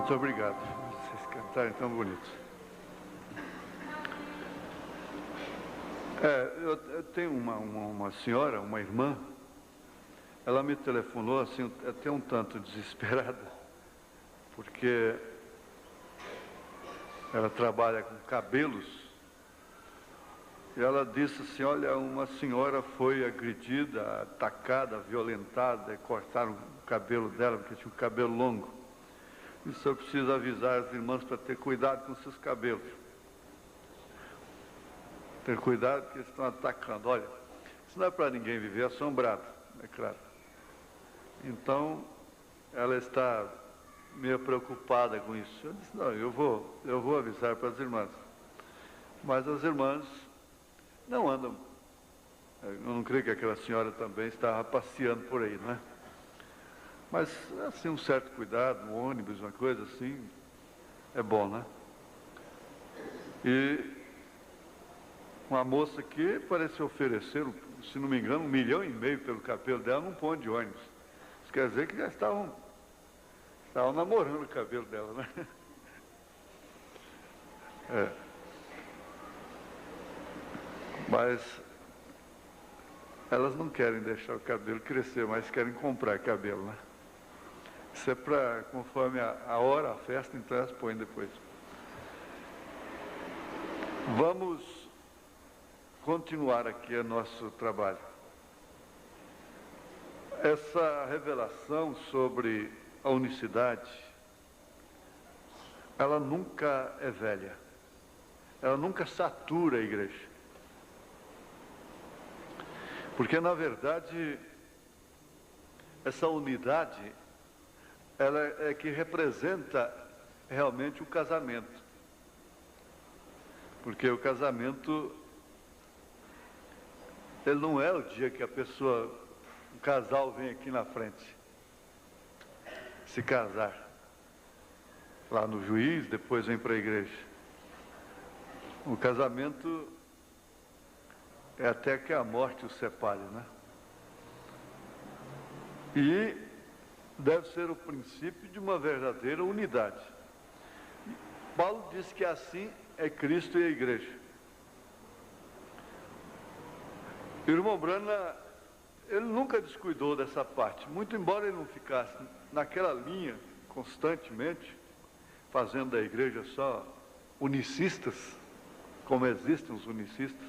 Muito obrigado. Vocês cantarem tão bonitos. Eu tenho uma senhora, uma irmã, ela me telefonou assim, até um tanto desesperada, porque ela trabalha com cabelos, e ela disse assim, olha, uma senhora foi agredida, atacada, violentada, e cortaram o cabelo dela, porque tinha o cabelo longo. E o senhor precisa avisar as irmãs para ter cuidado com seus cabelos. Ter cuidado porque eles estão atacando. Olha, isso não é para ninguém viver assombrado, é claro. Então, ela está meio preocupada com isso. Eu disse, não, eu vou avisar para as irmãs. Mas as irmãs não andam. Eu não creio que aquela senhora também estava passeando por aí, não é? Mas, assim, um certo cuidado, um ônibus, uma coisa assim, é bom, né? E uma moça que parece oferecer, se não me engano, 1,5 milhão pelo cabelo dela num ponto de ônibus. Isso quer dizer que já estavam namorando o cabelo dela, né? Mas elas não querem deixar o cabelo crescer, mas querem comprar cabelo, né? Isso é para, conforme a hora, a festa, então elas põem depois. Vamos continuar aqui o nosso trabalho. Essa revelação sobre a unicidade, ela nunca é velha, ela nunca satura a igreja. Porque, na verdade, essa unidade, ela é que representa realmente o casamento. Porque o casamento, ele não é o dia que o casal vem aqui na frente se casar, lá no juiz, depois vem para a igreja. O casamento é até que a morte os separe, né? E deve ser o princípio de uma verdadeira unidade. Paulo diz que assim é Cristo e a igreja. O irmão Brana, ele nunca descuidou dessa parte, muito embora ele não ficasse naquela linha constantemente, fazendo da igreja só unicistas, como existem os unicistas.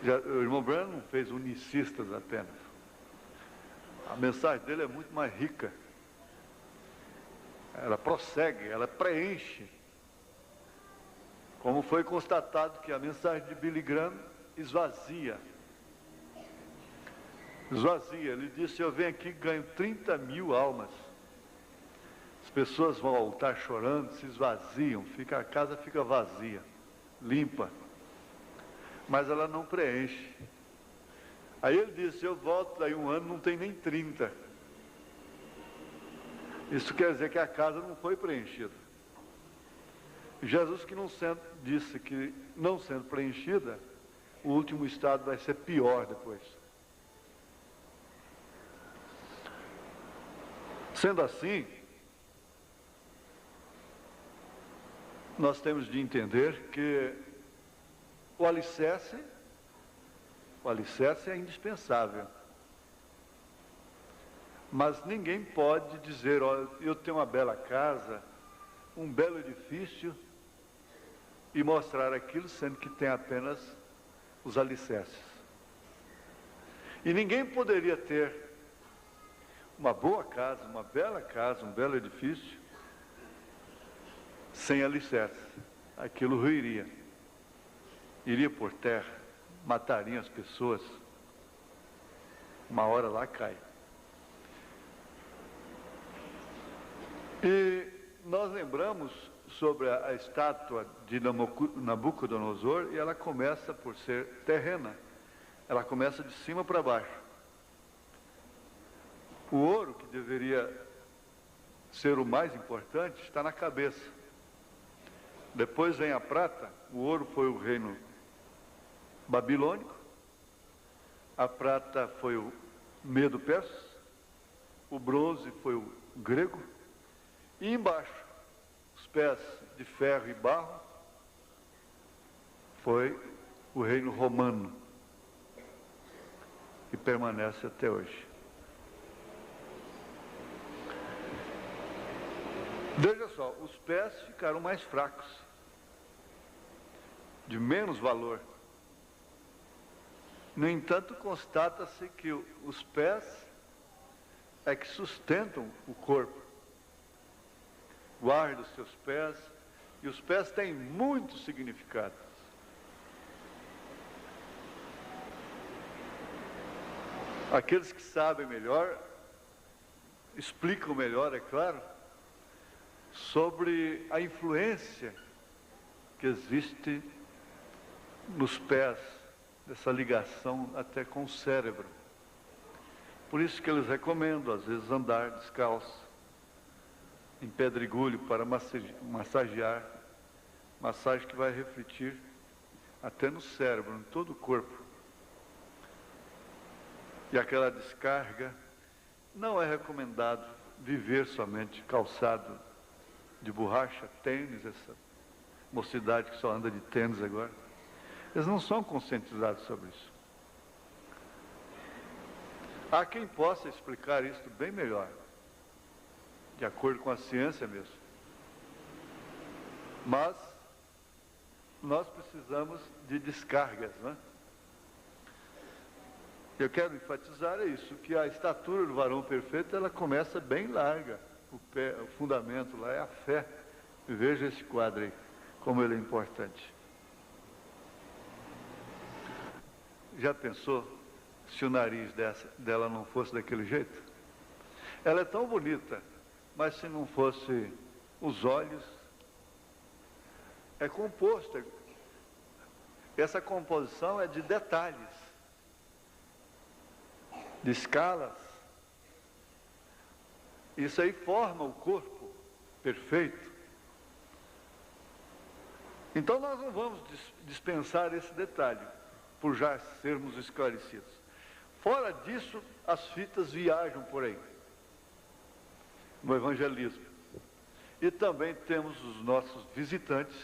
O irmão Branham não fez unicistas apenas. A mensagem dele é muito mais rica. Ela prossegue, ela preenche. Como foi constatado que a mensagem de Billy Graham esvazia. Esvazia. Ele disse, eu venho aqui e ganho 30 mil almas. As pessoas vão ao altar chorando, se esvaziam, a casa fica vazia, limpa. Mas ela não preenche. Aí ele disse, eu volto daí 1 ano, não tem nem 30. Isso quer dizer que a casa não foi preenchida. Jesus que disse que não sendo preenchida, o último estado vai ser pior depois. Sendo assim, nós temos de entender que o alicerce é indispensável. Mas ninguém pode dizer, olha, eu tenho uma bela casa, um belo edifício, e mostrar aquilo, sendo que tem apenas os alicerces. E ninguém poderia ter uma boa casa, uma bela casa, um belo edifício, sem alicerce. Aquilo ruiria. Iria por terra, matariam as pessoas. Uma hora lá cai. E nós lembramos sobre a estátua de Nabucodonosor, e ela começa por ser terrena. Ela começa de cima para baixo. O ouro, que deveria ser o mais importante, está na cabeça. Depois vem a prata. O ouro foi o reino babilônico, a prata foi o Medo-Persa, o bronze foi o grego E embaixo, os pés de ferro e barro, foi o reino romano, que permanece até hoje. Veja só, os pés ficaram mais fracos, de menos valor. No entanto, constata-se que os pés é que sustentam o corpo. Guarda os seus pés, e os pés têm muito significado. Aqueles que sabem melhor, explicam melhor, é claro, sobre a influência que existe nos pés, dessa ligação até com o cérebro. Por isso que eles recomendam, às vezes, andar descalço, em pedregulho, para massagear, massagem que vai refletir até no cérebro, em todo o corpo. E aquela descarga, não é recomendado viver somente calçado de borracha, tênis, essa mocidade que só anda de tênis agora. Eles não são conscientizados sobre isso. Há quem possa explicar isso bem melhor, de acordo com a ciência mesmo. Mas nós precisamos de descargas, não é? Eu quero enfatizar isso, que a estatura do varão perfeito, ela começa bem larga. O fundamento lá é a fé. Veja esse quadro aí, como ele é importante. Já pensou se o nariz dela não fosse daquele jeito? Ela é tão bonita, mas se não fosse os olhos, é composto. Essa composição é de detalhes, de escalas. Isso aí forma o corpo perfeito. Então nós não vamos dispensar esse detalhe, por já sermos esclarecidos. Fora disso, as fitas viajam por aí, no evangelismo. E também temos os nossos visitantes,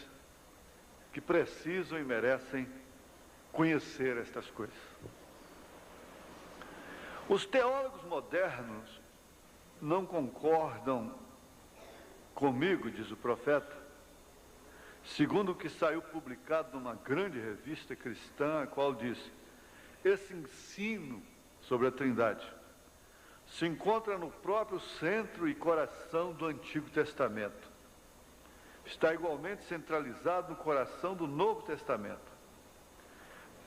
que precisam e merecem conhecer estas coisas. Os teólogos modernos não concordam comigo, diz o profeta, segundo o que saiu publicado numa grande revista cristã, a qual diz: esse ensino sobre a Trindade se encontra no próprio centro e coração do Antigo Testamento. Está igualmente centralizado no coração do Novo Testamento.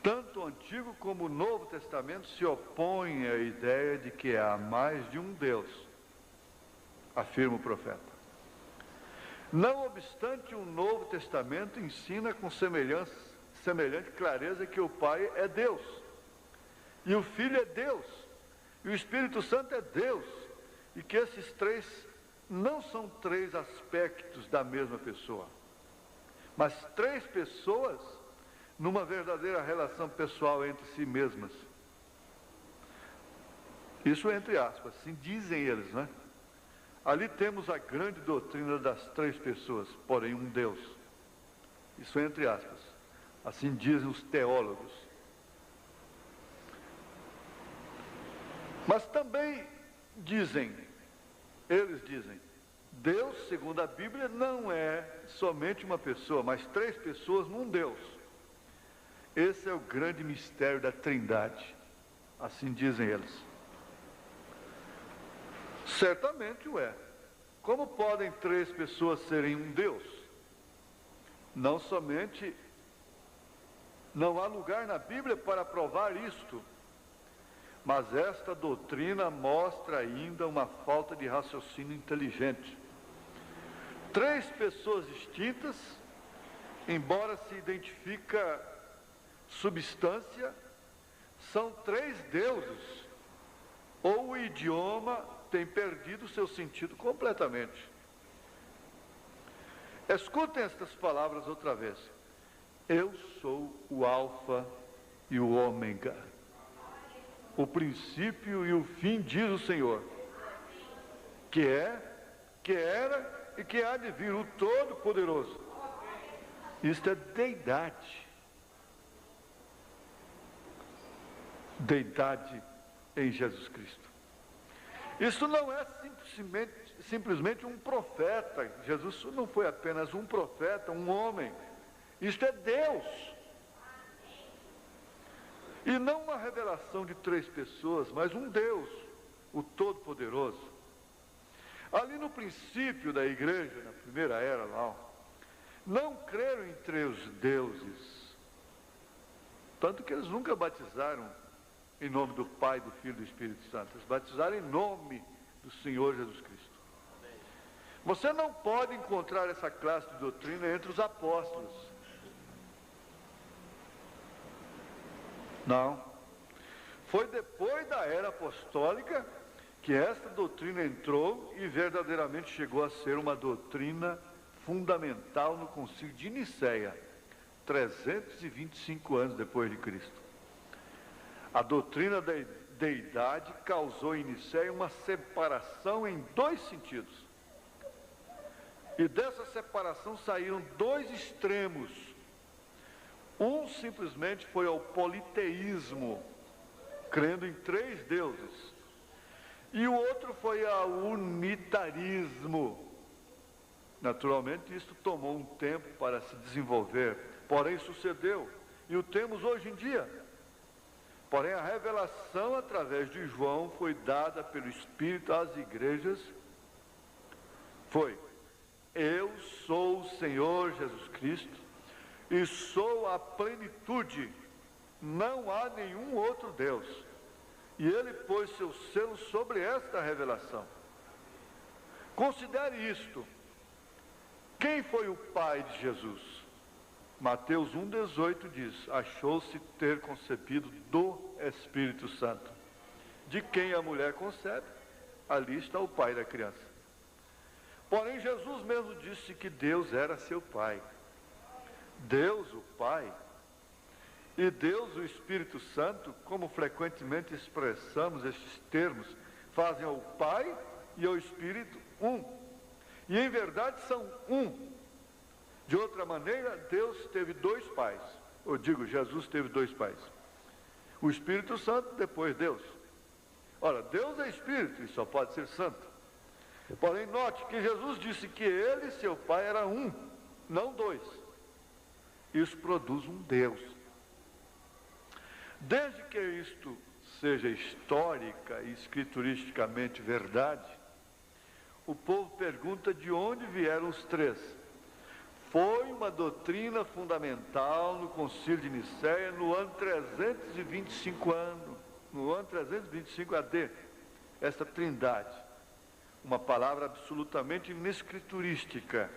Tanto o Antigo como o Novo Testamento se opõem à ideia de que há mais de um Deus, afirma o profeta. Não obstante, o Novo Testamento ensina com semelhante clareza que o Pai é Deus, e o Filho é Deus, e o Espírito Santo é Deus, e que esses três não são três aspectos da mesma pessoa, mas três pessoas numa verdadeira relação pessoal entre si mesmas. Isso entre aspas, assim dizem eles, né? Ali temos a grande doutrina das três pessoas, porém um Deus. Isso entre aspas, assim dizem os teólogos. Mas também eles dizem, Deus, segundo a Bíblia, não é somente uma pessoa, mas três pessoas num Deus. Esse é o grande mistério da Trindade, assim dizem eles. Certamente o é. Como podem três pessoas serem um Deus? Não somente, não há lugar na Bíblia para provar isto, mas esta doutrina mostra ainda uma falta de raciocínio inteligente. Três pessoas distintas, embora se identifica substância, são três deuses, ou o idioma tem perdido seu sentido completamente. Escutem estas palavras outra vez. Eu sou o Alfa e o Ômega, o princípio e o fim, diz o Senhor, que que era e que há de vir, o Todo-Poderoso. Isto é deidade. Deidade em Jesus Cristo. Isso não é simplesmente um profeta. Jesus não foi apenas um profeta, um homem. Isto é Deus. E não uma revelação de 3 pessoas, mas um Deus, o Todo-Poderoso. Ali no princípio da igreja, na primeira era lá, não creram em 3 deuses. Tanto que eles nunca batizaram em nome do Pai, do Filho e do Espírito Santo. Eles batizaram em nome do Senhor Jesus Cristo. Você não pode encontrar essa classe de doutrina entre os apóstolos. Não. Foi depois da era apostólica que esta doutrina entrou e verdadeiramente chegou a ser uma doutrina fundamental no Concílio de Nicéia, 325 anos depois de Cristo. A doutrina da deidade causou em Nicéia uma separação em 2 sentidos. E dessa separação saíram 2 extremos. Um simplesmente foi ao politeísmo, crendo em 3 deuses. E o outro foi ao unitarismo. Naturalmente, isto tomou um tempo para se desenvolver, porém sucedeu, e o temos hoje em dia. Porém, a revelação através de João foi dada pelo Espírito às igrejas. Foi: eu sou o Senhor Jesus Cristo e sou a plenitude, não há nenhum outro Deus. E ele pôs seu selo sobre esta revelação. Considere isto: quem foi o pai de Jesus? Mateus 1,18 diz: achou-se ter concebido do Espírito Santo. De quem a mulher concebe, ali está o pai da criança. Porém, Jesus mesmo disse que Deus era seu pai. Deus, o Pai, e Deus, o Espírito Santo, como frequentemente expressamos estes termos, fazem ao Pai e ao Espírito um. E em verdade são um. De outra maneira, Deus teve 2 pais. Eu digo, Jesus teve 2 pais. O Espírito Santo, depois Deus. Ora, Deus é Espírito e só pode ser Santo. Porém, note que Jesus disse que ele e seu Pai eram um, não 2. Isso produz um Deus. Desde que isto seja histórica e escrituristicamente verdade, o povo pergunta de onde vieram os 3. Foi uma doutrina fundamental no Concílio de Nicéia no ano 325 AD, esta trindade, uma palavra absolutamente inescriturística,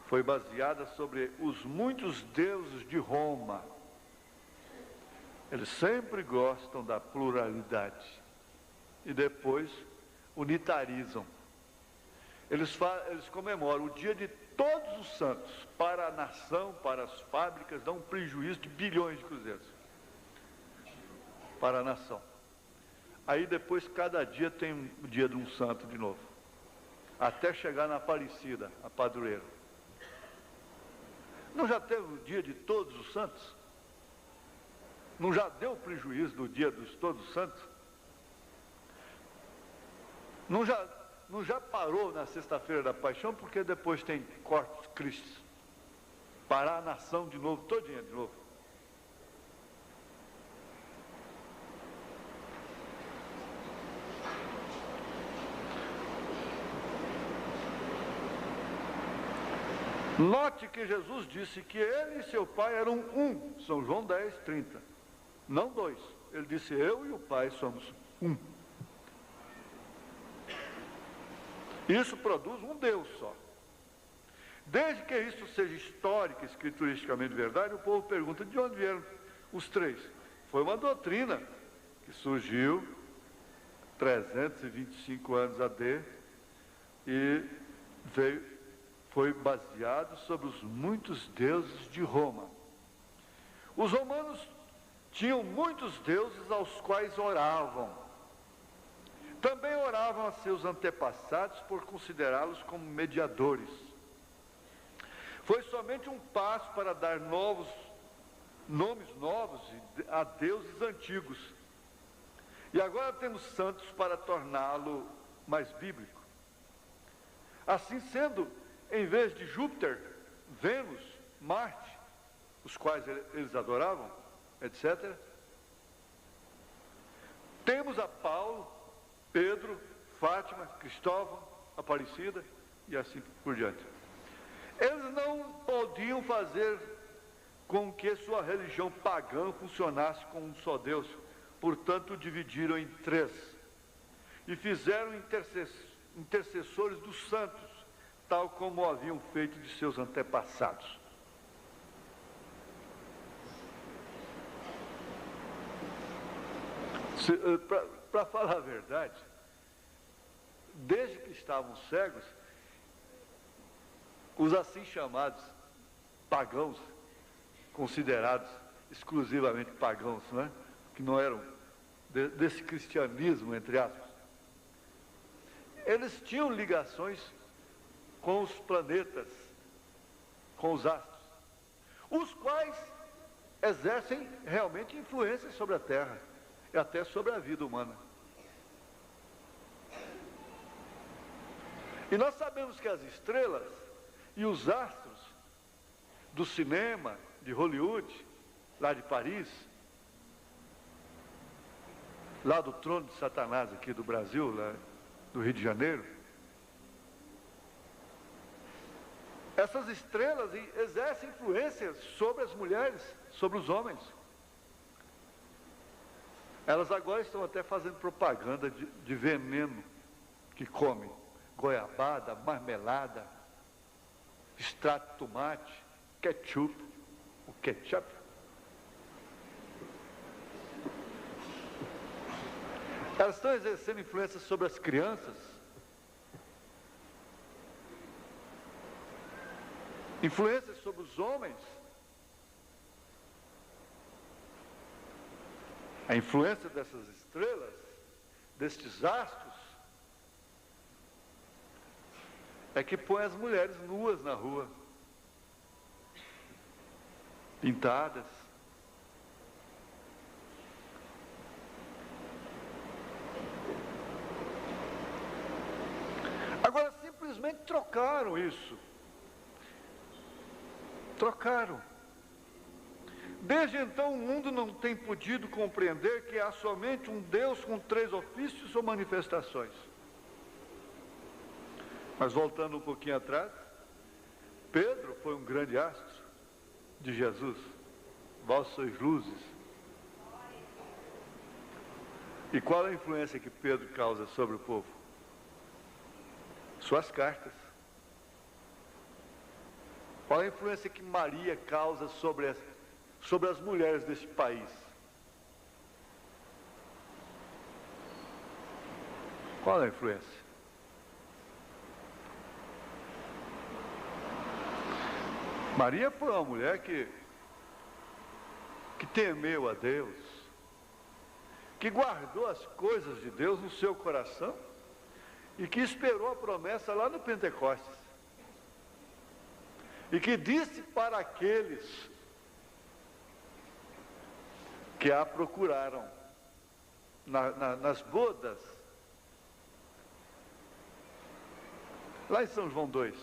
foi baseada sobre os muitos deuses de Roma. Eles sempre gostam da pluralidade e depois unitarizam. Eles comemoram o dia de todos os santos, para a nação, para as fábricas, dá um prejuízo de bilhões de cruzeiros para a nação. Aí depois cada dia tem o dia de um santo de novo, até chegar na Aparecida, a padroeira. Não já teve o dia de todos os santos? Não já deu prejuízo do dia dos todos os santos? Não já parou na sexta-feira da paixão, porque depois tem Corpus Christi. Parar a nação de novo, todinha de novo. Note que Jesus disse que ele e seu pai eram um. São João 10, 30. Não 2. Ele disse: eu e o Pai somos um. Isso produz um Deus só. Desde que isso seja histórico, escrituristicamente verdade, o povo pergunta de onde vieram os 3. Foi uma doutrina que surgiu 325 anos AD e foi baseado sobre os muitos deuses de Roma. Os romanos tinham muitos deuses aos quais oravam. Também oravam a seus antepassados por considerá-los como mediadores. Foi somente um passo para dar nomes novos a deuses antigos. E agora temos santos para torná-lo mais bíblico. Assim sendo, em vez de Júpiter, Vênus, Marte, os quais eles adoravam, etc., temos a Paulo, Pedro, Fátima, Cristóvão, Aparecida e assim por diante. Eles não podiam fazer com que sua religião pagã funcionasse com um só Deus, portanto dividiram em três e fizeram intercessores dos santos, tal como haviam feito de seus antepassados. Para falar a verdade, desde que estavam cegos, os assim chamados pagãos, considerados exclusivamente pagãos, não é? Que não eram desse cristianismo, entre aspas, eles tinham ligações com os planetas, com os astros, os quais exercem realmente influência sobre a Terra e até sobre a vida humana. E nós sabemos que as estrelas e os astros do cinema, de Hollywood, lá de Paris, lá do trono de Satanás aqui do Brasil, lá do Rio de Janeiro, essas estrelas exercem influência sobre as mulheres, sobre os homens. Elas agora estão até fazendo propaganda de veneno que come, goiabada, marmelada, extrato de tomate, ketchup, o ketchup. Elas estão exercendo influência sobre as crianças, influência sobre os homens. A influência dessas estrelas, destes astros, é que põe as mulheres nuas na rua, pintadas. Agora simplesmente trocaram isso. Trocaram. Desde então o mundo não tem podido compreender que há somente um Deus com 3 ofícios ou manifestações. Mas voltando um pouquinho atrás, Pedro foi um grande astro de Jesus. Vós sois luzes. E qual a influência que Pedro causa sobre o povo? Suas cartas. Qual a influência que Maria causa sobre as mulheres deste país? Qual a influência? Maria foi uma mulher que temeu a Deus, que guardou as coisas de Deus no seu coração e que esperou a promessa lá no Pentecostes. E que disse para aqueles que a procuraram nas bodas, lá em São João 2,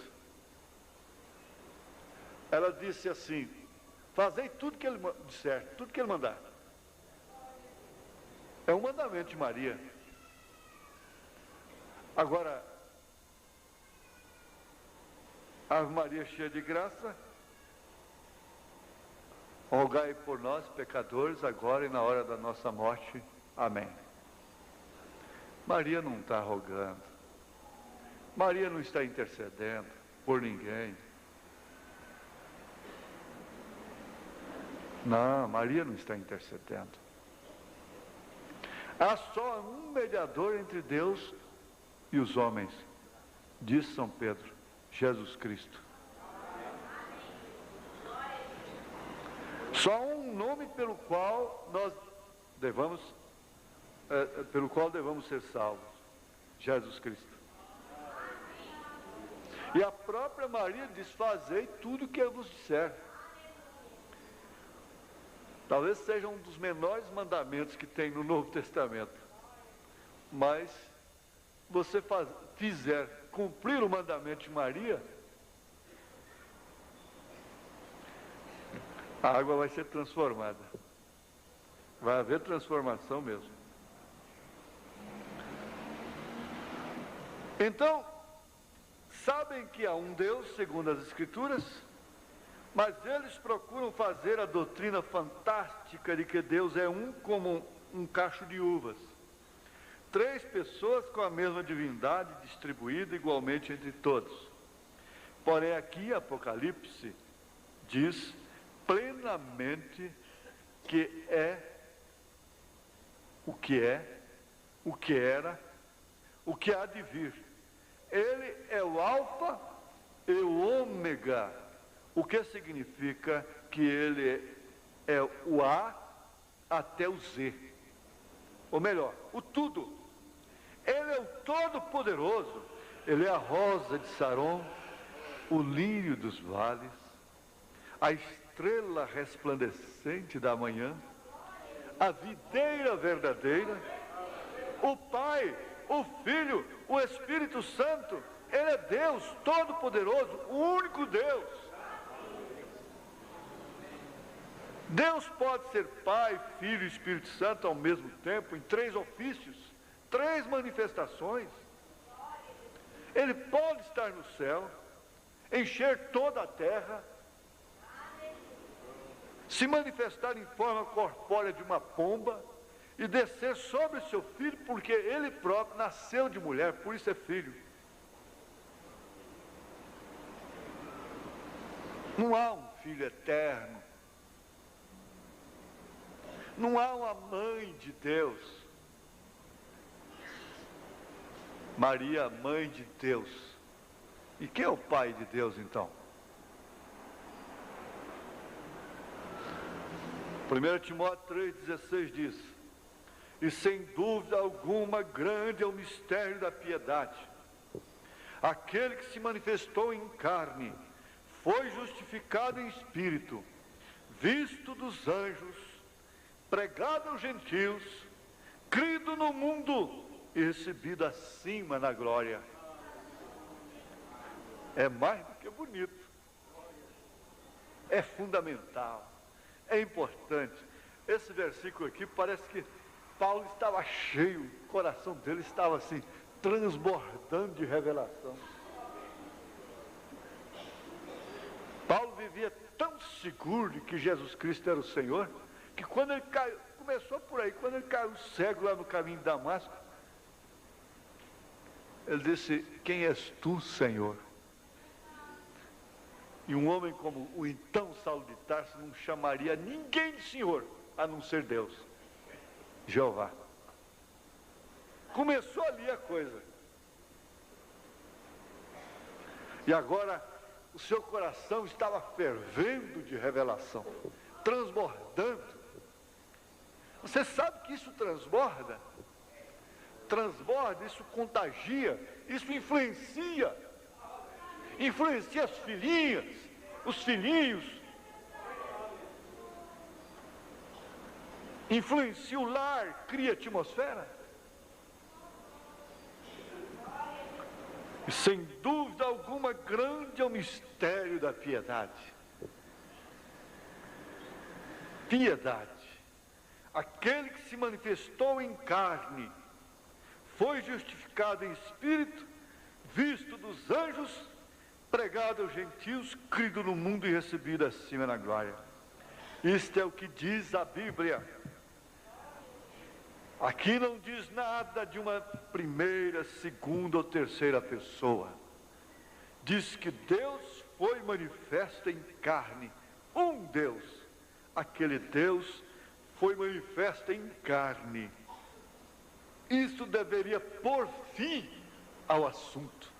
ela disse assim: fazei tudo que ele disser, tudo que ele mandar. É um mandamento de Maria. Agora, Ave Maria, cheia de graça, rogai por nós, pecadores, agora e na hora da nossa morte. Amém. Maria não está rogando. Maria não está intercedendo por ninguém. Não, Maria não está intercedendo. Há só um mediador entre Deus e os homens, diz São Pedro, Jesus Cristo. Só um nome pelo qual devamos ser salvos. Jesus Cristo. E a própria Maria diz: fazei tudo o que eu vos disser. Talvez seja um dos menores mandamentos que tem no Novo Testamento. Mas você fizer cumprir o mandamento de Maria, a água vai ser transformada. Vai haver transformação mesmo. Então, sabem que há um Deus, segundo as Escrituras, mas eles procuram fazer a doutrina fantástica de que Deus é um como um cacho de uvas. 3 pessoas com a mesma divindade distribuída igualmente entre todos. Porém aqui Apocalipse diz plenamente que é, o que era, o que há de vir. Ele é o Alfa e o Ômega, o que significa que ele é o A até o Z, ou melhor, o tudo. Ele é o Todo-Poderoso, ele é a rosa de Saron, o lírio dos vales, a estrela resplandecente da manhã, a videira verdadeira, o Pai, o Filho, o Espírito Santo. Ele é Deus Todo-Poderoso, o único Deus. Deus pode ser Pai, Filho e Espírito Santo ao mesmo tempo, em 3 ofícios, 3 manifestações. Ele pode estar no céu, encher toda a terra, se manifestar em forma corpórea de uma pomba e descer sobre seu filho, porque ele próprio nasceu de mulher, por isso é filho. Não há um filho eterno, não há uma mãe de Deus. Maria, mãe de Deus. E quem é o pai de Deus então? 1 Timóteo 3,16 diz: e sem dúvida alguma grande é o mistério da piedade. Aquele que se manifestou em carne, foi justificado em espírito, visto dos anjos, pregado aos gentios, crido no mundo e recebido acima na glória. É mais do que bonito, é fundamental, é importante. Esse versículo aqui parece que Paulo estava cheio, o coração dele estava assim, transbordando de revelação. Paulo vivia tão seguro de que Jesus Cristo era o Senhor, que quando ele caiu, começou por aí, quando ele caiu cego lá no caminho de Damasco, ele disse: quem és tu, Senhor? E um homem como o então Saulo de Tarso não chamaria ninguém de Senhor, a não ser Deus, Jeová. Começou ali a coisa. E agora o seu coração estava fervendo de revelação, transbordando. Você sabe que isso transborda? Transborda, isso contagia, isso influencia as filhinhas, os filhinhos, influencia o lar, cria atmosfera. E sem dúvida alguma grande é o mistério da piedade. Piedade. Aquele que se manifestou em carne, foi justificado em espírito, visto dos anjos, pregado aos gentios, crido no mundo e recebido acima na glória. Isto é o que diz a Bíblia. Aqui não diz nada de uma primeira, segunda ou terceira pessoa. Diz que Deus foi manifesto em carne. Um Deus. Aquele Deus foi manifesto em carne. Isso deveria pôr fim ao assunto.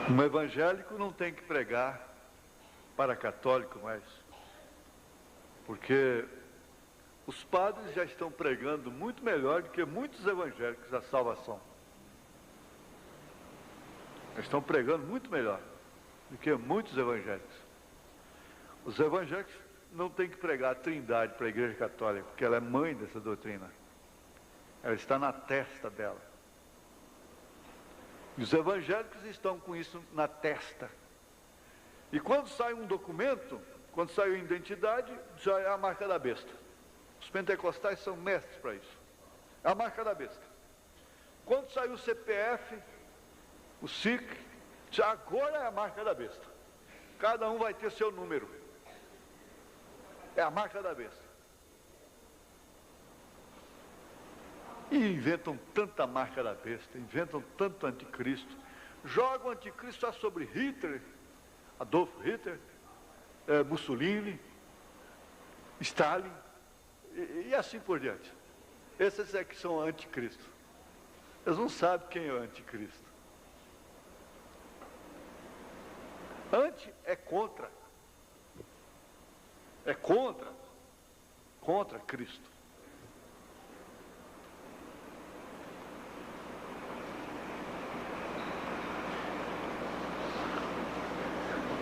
Um evangélico não tem que pregar para católico mais. Porque os padres já estão pregando muito melhor do que muitos evangélicos a salvação. Eles estão pregando muito melhor do que muitos evangélicos. Os evangélicos não têm que pregar a Trindade para a Igreja Católica, porque ela é mãe dessa doutrina. Ela está na testa dela. E os evangélicos estão com isso na testa. E quando sai um documento, quando sai a identidade, já é a marca da besta. Os pentecostais são mestres para isso. É a marca da besta. Quando sai o CPF, o SIC, já agora é a marca da besta. Cada um vai ter seu número. É a marca da besta. E inventam tanta marca da besta, inventam tanto anticristo. Jogam o anticristo só sobre Hitler, Adolf Hitler, Mussolini, Stalin, e assim por diante. Esses é que são anticristo. Eles não sabem quem é o anticristo. Anti é contra. É contra Cristo.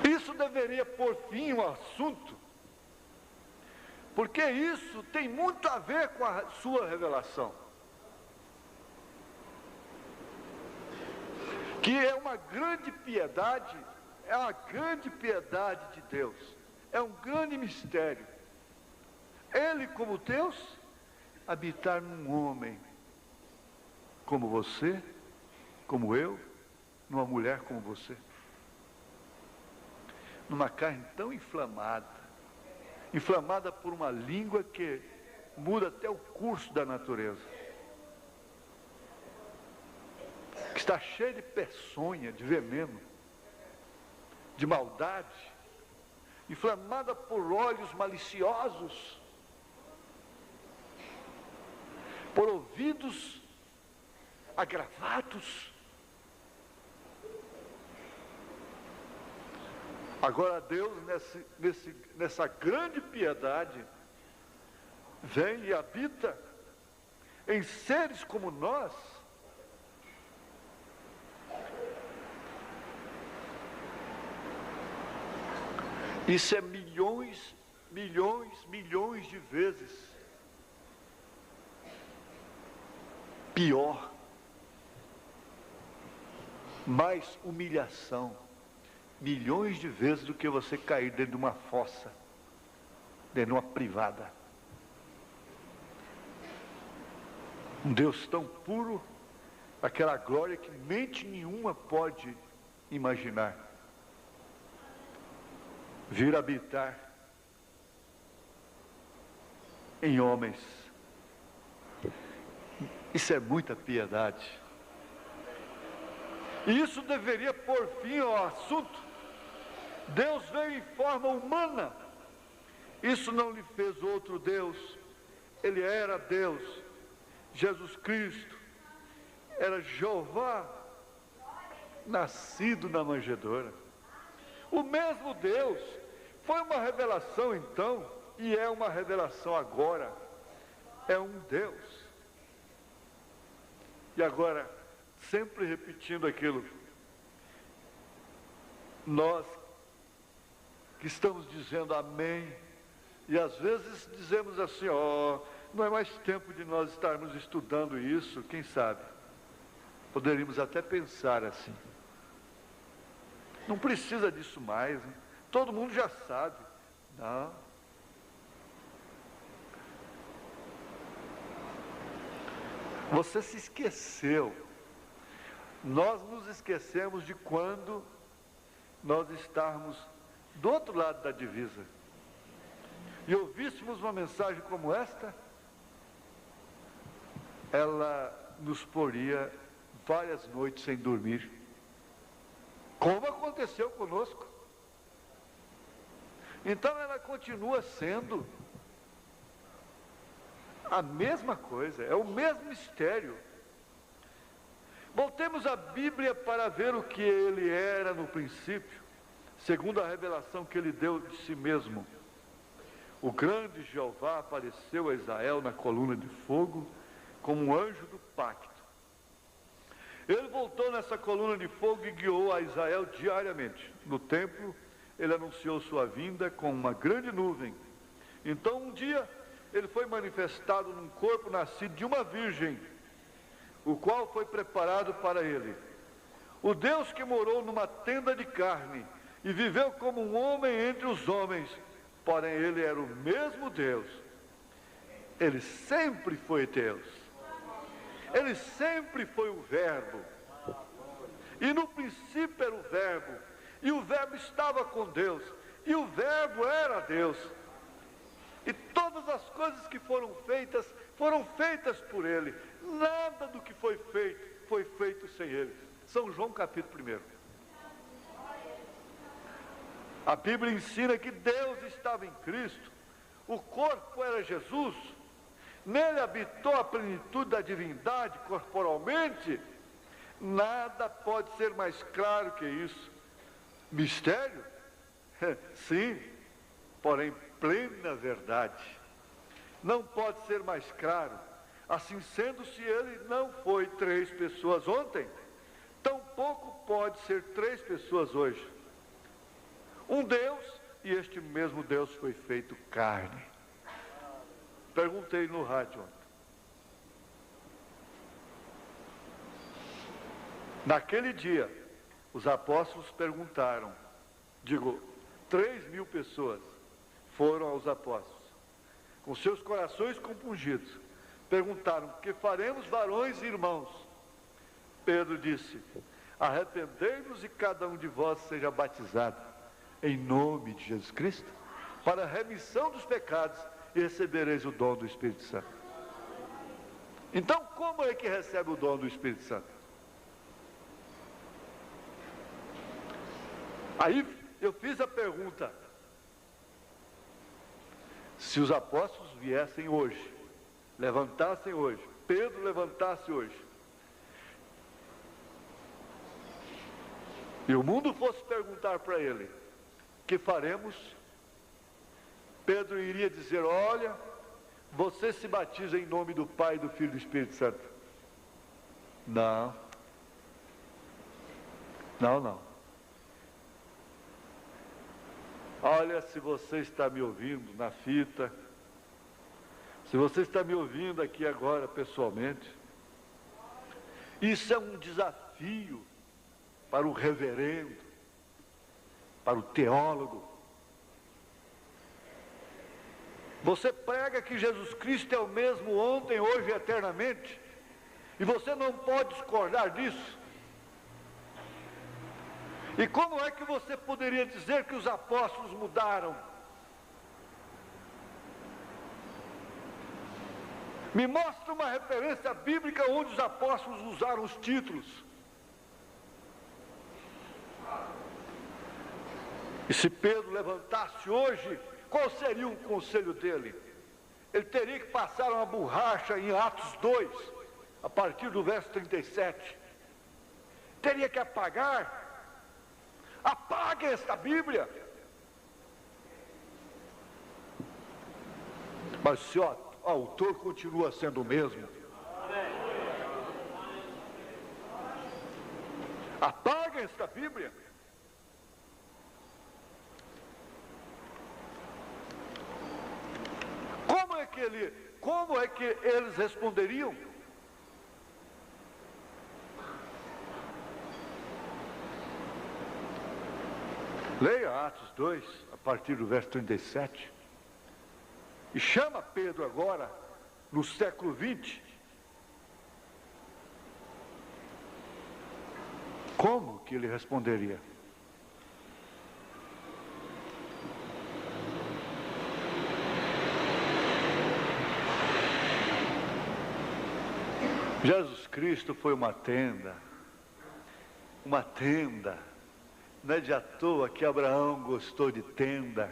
Isso deveria pôr fim ao assunto, porque isso tem muito a ver com a sua revelação, que é uma grande piedade, é uma grande piedade de Deus, é um grande mistério. Ele, como Deus, habitar num homem como você, como eu, numa mulher como você, numa carne tão inflamada por uma língua que muda até o curso da natureza, que está cheia de peçonha, de veneno, de maldade, inflamada por olhos maliciosos, por ouvidos agravados. Agora Deus, nessa grande piedade, vem e habita em seres como nós, isso é milhões de vezes pior, mais humilhação, milhões de vezes do que você cair dentro de uma fossa, dentro de uma privada. Um Deus tão puro, aquela glória que mente nenhuma pode imaginar, vir habitar em homens. Isso é muita piedade. E isso deveria pôr fim ao assunto. Deus veio em forma humana. Isso não lhe fez outro Deus. Ele era Deus. Jesus Cristo era Jeová, nascido na manjedoura. O mesmo Deus. Foi uma revelação então, e é uma revelação agora. É um Deus. E agora, sempre repetindo aquilo, nós que estamos dizendo amém, e às vezes dizemos assim, não é mais tempo de nós estarmos estudando isso, quem sabe? Poderíamos até pensar assim. Não precisa disso mais, né? Todo mundo já sabe. Não. Você se esqueceu. Nós nos esquecemos de quando nós estávamos do outro lado da divisa e ouvíssemos uma mensagem como esta, ela nos poria várias noites sem dormir, como aconteceu conosco. Então ela continua sendo a mesma coisa, é o mesmo mistério. Voltemos à Bíblia para ver o que ele era no princípio, segundo a revelação que ele deu de si mesmo. o grande Jeová apareceu a Israel na coluna de fogo como um anjo do pacto. Ele voltou nessa coluna de fogo e guiou a Israel diariamente. No templo, ele anunciou sua vinda com uma grande nuvem. Então, um dia, ele foi manifestado num corpo nascido de uma virgem, o qual foi preparado para ele. O Deus que morou numa tenda de carne e viveu como um homem entre os homens, porém ele era o mesmo Deus. Ele sempre foi Deus. Ele sempre foi o Verbo. E no princípio era o Verbo. E o Verbo estava com Deus. E o Verbo era Deus. E todas as coisas que foram feitas por Ele. Nada do que foi feito sem Ele. São João capítulo 1. A Bíblia ensina que Deus estava em Cristo. O corpo era Jesus. Nele habitou a plenitude da divindade corporalmente. Nada pode ser mais claro que isso. Mistério? Sim, porém plena verdade. Não pode ser mais claro. Assim sendo, se ele não foi 3 pessoas ontem, tampouco pode ser 3 pessoas hoje. Um Deus, e este mesmo Deus foi feito carne. Perguntei no rádio ontem. Naquele dia, os apóstolos perguntaram, 3.000 pessoas foram aos apóstolos, com seus corações compungidos, perguntaram: que faremos, varões e irmãos? Pedro disse: arrependei-vos e cada um de vós seja batizado em nome de Jesus Cristo, para a remissão dos pecados, e recebereis o dom do Espírito Santo. Então, como é que recebe o dom do Espírito Santo? Aí eu fiz a pergunta: se os apóstolos viessem hoje, levantassem hoje, Pedro levantasse hoje, e o mundo fosse perguntar para ele: que faremos? Pedro iria dizer: olha, você se batiza em nome do Pai, do Filho e do Espírito Santo. Não. Olha, se você está me ouvindo na fita, se você está me ouvindo aqui agora pessoalmente, isso é um desafio para o reverendo, para o teólogo. Você prega que Jesus Cristo é o mesmo ontem, hoje e eternamente, e você não pode discordar disso. E como é que você poderia dizer que os apóstolos mudaram? Me mostra uma referência bíblica onde os apóstolos usaram os títulos. E se Pedro levantasse hoje, qual seria o conselho dele? Ele teria que passar uma borracha em Atos 2, a partir do verso 37. Teria que apagar. Apague esta Bíblia. Mas se o autor continua sendo o mesmo, apague esta Bíblia. Como é que eles responderiam? Leia Atos 2, a partir do verso 37. E chama Pedro agora, no século 20. Como que ele responderia? Jesus Cristo foi uma tenda. Não é de à toa que Abraão gostou de tenda,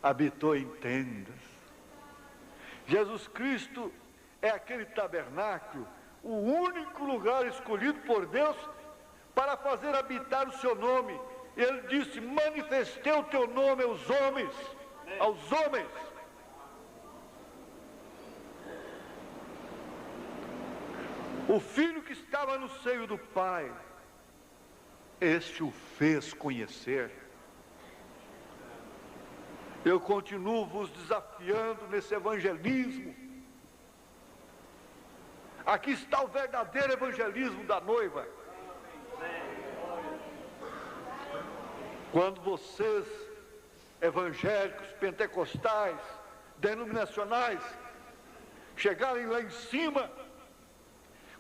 habitou em tendas. Jesus Cristo é aquele tabernáculo, o único lugar escolhido por Deus para fazer habitar o seu nome. Ele disse: manifestei o teu nome aos homens. aos homens. O filho que estava no seio do Pai, este o fez conhecer. Eu continuo vos desafiando nesse evangelismo. Aqui está o verdadeiro evangelismo da noiva. Quando vocês, evangélicos, pentecostais, denominacionais, chegarem lá em cima,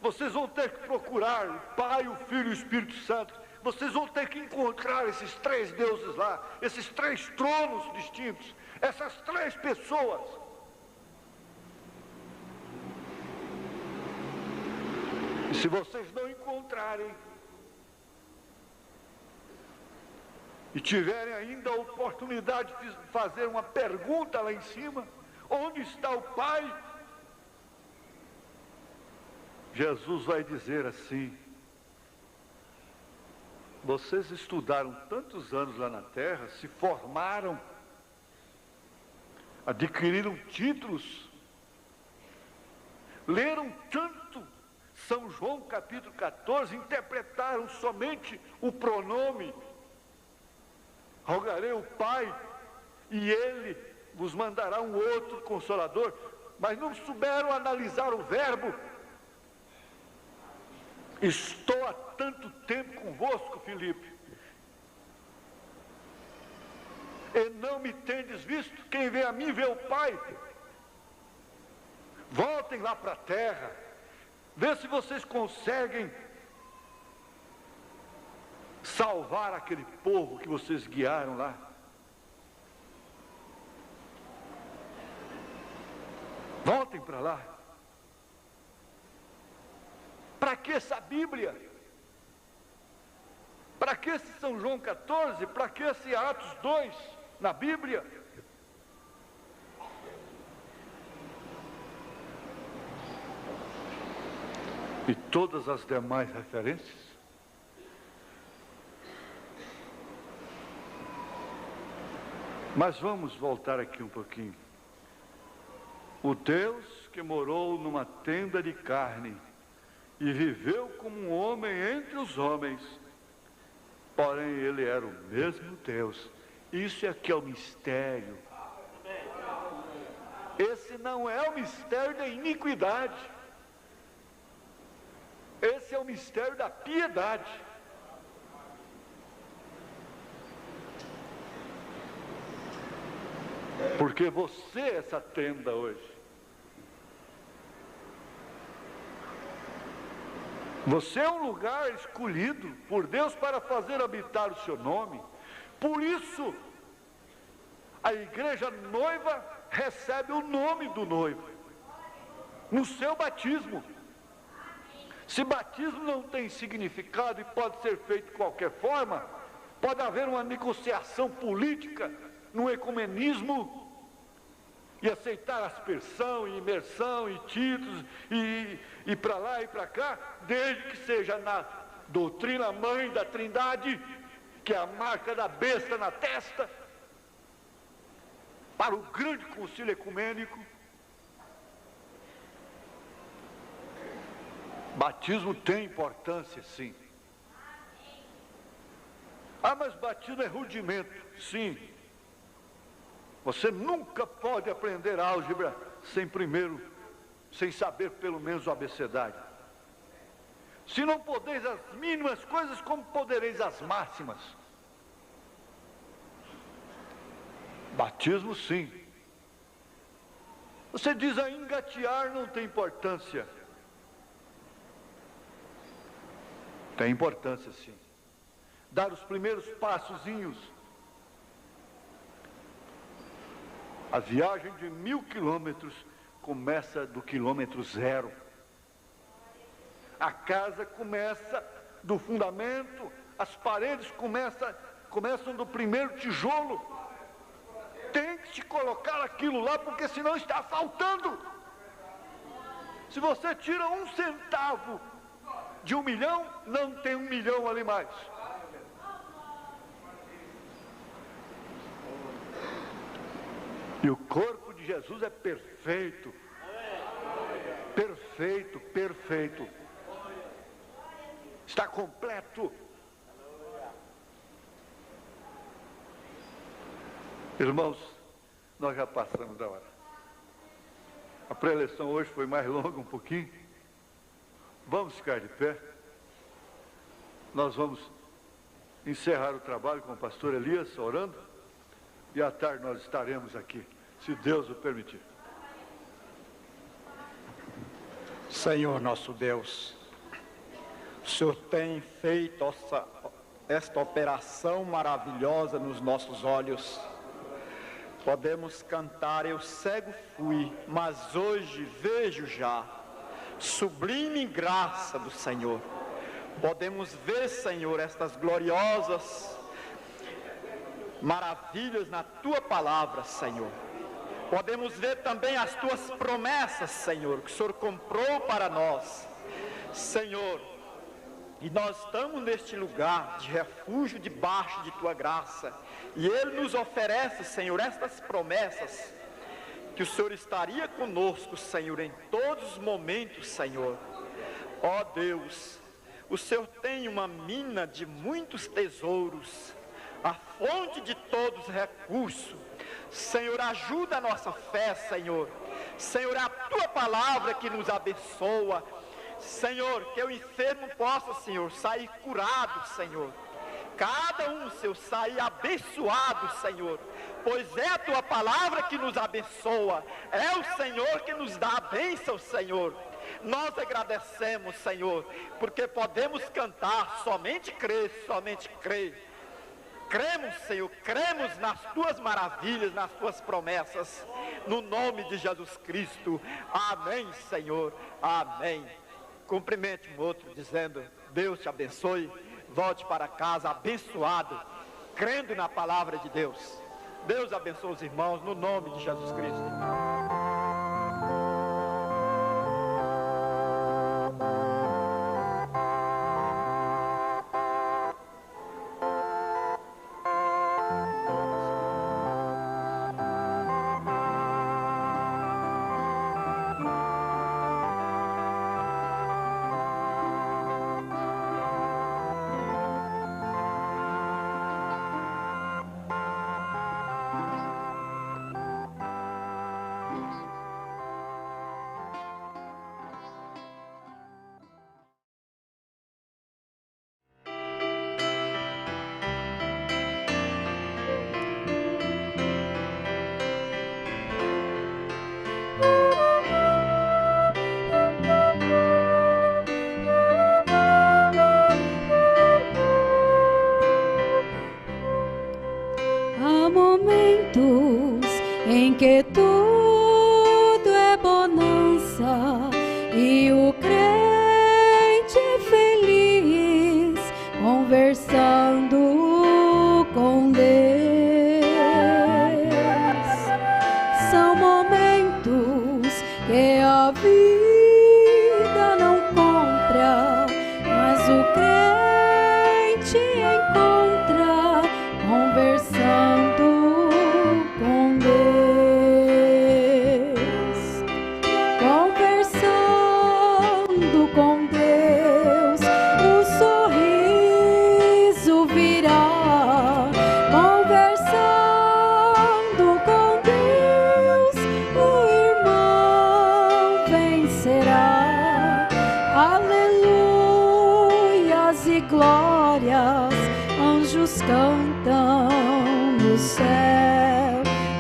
vocês vão ter que procurar o Pai, o Filho e o Espírito Santo. Vocês vão ter que encontrar esses três deuses lá, esses três tronos distintos, essas três pessoas. E se vocês não encontrarem, e tiverem ainda a oportunidade de fazer uma pergunta lá em cima, onde está o Pai? Jesus vai dizer assim: vocês estudaram tantos anos lá na terra, se formaram, adquiriram títulos, leram tanto São João capítulo 14, interpretaram somente o pronome, rogarei o Pai e Ele vos mandará um outro Consolador, mas não souberam analisar o verbo. Estou há tanto tempo convosco, Filipe, e não me tendes visto. Quem vê a mim vê o Pai. Voltem lá para a terra, vê se vocês conseguem salvar aquele povo que vocês guiaram lá. Voltem para lá. Para que essa Bíblia? Para que esse São João 14? Para que esse Atos 2 na Bíblia? E todas as demais referências? Mas vamos voltar aqui um pouquinho. O Deus que morou numa tenda de carne e viveu como um homem entre os homens, porém ele era o mesmo Deus. Isso é que é o mistério. Esse não é o mistério da iniquidade, esse é o mistério da piedade. Porque você é essa tenda hoje. Você é um lugar escolhido por Deus para fazer habitar o seu nome. Por isso, a igreja noiva recebe o nome do noivo no seu batismo. Se batismo não tem significado e pode ser feito de qualquer forma, pode haver uma negociação política no ecumenismo e aceitar aspersão e imersão e títulos e para lá e para cá, desde que seja na doutrina mãe da Trindade, que é a marca da besta na testa, para o grande concílio ecumênico. Batismo tem importância, sim. Ah, mas batismo é rudimento. Sim. Você nunca pode aprender álgebra sem saber pelo menos o abecedário. Se não podeis as mínimas coisas, como podereis as máximas? Batismo, sim. Você diz a engatear não tem importância. Tem importância, sim. Dar os primeiros passozinhos. A viagem de 1000 quilômetros começa do quilômetro zero. A casa começa do fundamento, as paredes começam do primeiro tijolo. Tem que se colocar aquilo lá, porque senão está faltando. Se você tira 1 centavo de 1 milhão, não tem 1 milhão ali mais. E o corpo de Jesus é perfeito. Perfeito, perfeito. Está completo. Irmãos, nós já passamos da hora. A pré-eleição hoje foi mais longa um pouquinho. Vamos ficar de pé. Nós vamos encerrar o trabalho com o pastor Elias orando. E à tarde nós estaremos aqui, se Deus o permitir. Senhor nosso Deus, o Senhor tem feito esta operação maravilhosa nos nossos olhos. Podemos cantar, eu cego fui, mas hoje vejo já, sublime graça do Senhor. Podemos ver, Senhor, estas gloriosas maravilhas na Tua palavra, Senhor. Podemos ver também as Tuas promessas, Senhor, que o Senhor comprou para nós, Senhor. E nós estamos neste lugar de refúgio debaixo de Tua graça. E Ele nos oferece, Senhor, estas promessas, que o Senhor estaria conosco, Senhor, em todos os momentos, Senhor. Ó Deus, o Senhor tem uma mina de muitos tesouros, a fonte de todos os recursos. Senhor, ajuda a nossa fé, Senhor. Senhor, é a Tua palavra que nos abençoa. Senhor, que o enfermo possa, Senhor, sair curado, Senhor. Cada um, Senhor, sair abençoado, Senhor. Pois é a Tua palavra que nos abençoa. É o Senhor que nos dá a bênção, Senhor. Nós agradecemos, Senhor, porque podemos cantar somente crer, somente crer. Cremos, Senhor, cremos nas Tuas maravilhas, nas Tuas promessas. No nome de Jesus Cristo. Amém, Senhor. Amém. Cumprimente um outro dizendo, Deus te abençoe, volte para casa abençoado, crendo na palavra de Deus. Deus abençoe os irmãos, no nome de Jesus Cristo. Há momentos em que tudo é bonança e o crente feliz conversando com Deus. São momentos que a vida não compra, mas o crente encontra conversando com Deus, conversando com Deus, o sorriso virá, conversando com Deus, o irmão vencerá. Aleluias e glórias, anjos cantam no céu,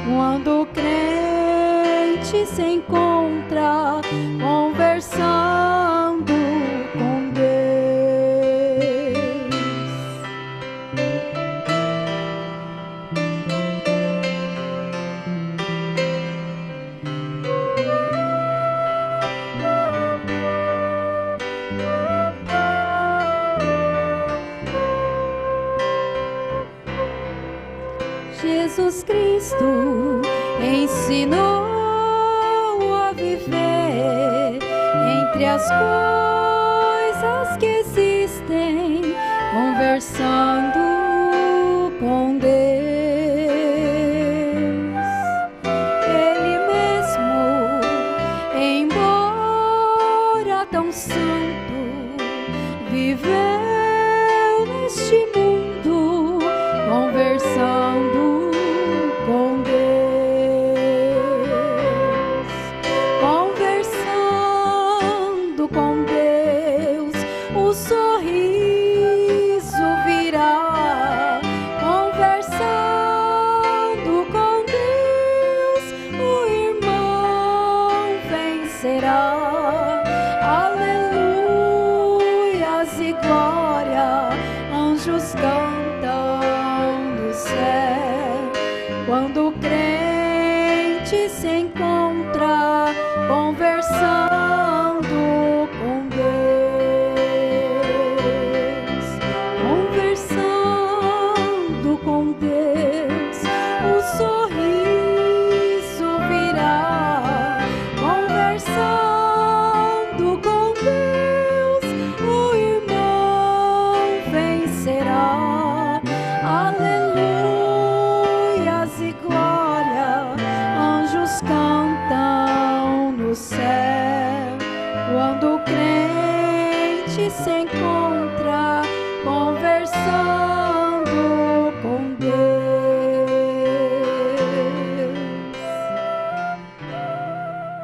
quando o crente se encontra conversando com Deus. Jesus Cristo ensinou a viver entre as coisas que existem, conversando com Deus. se encontra conversando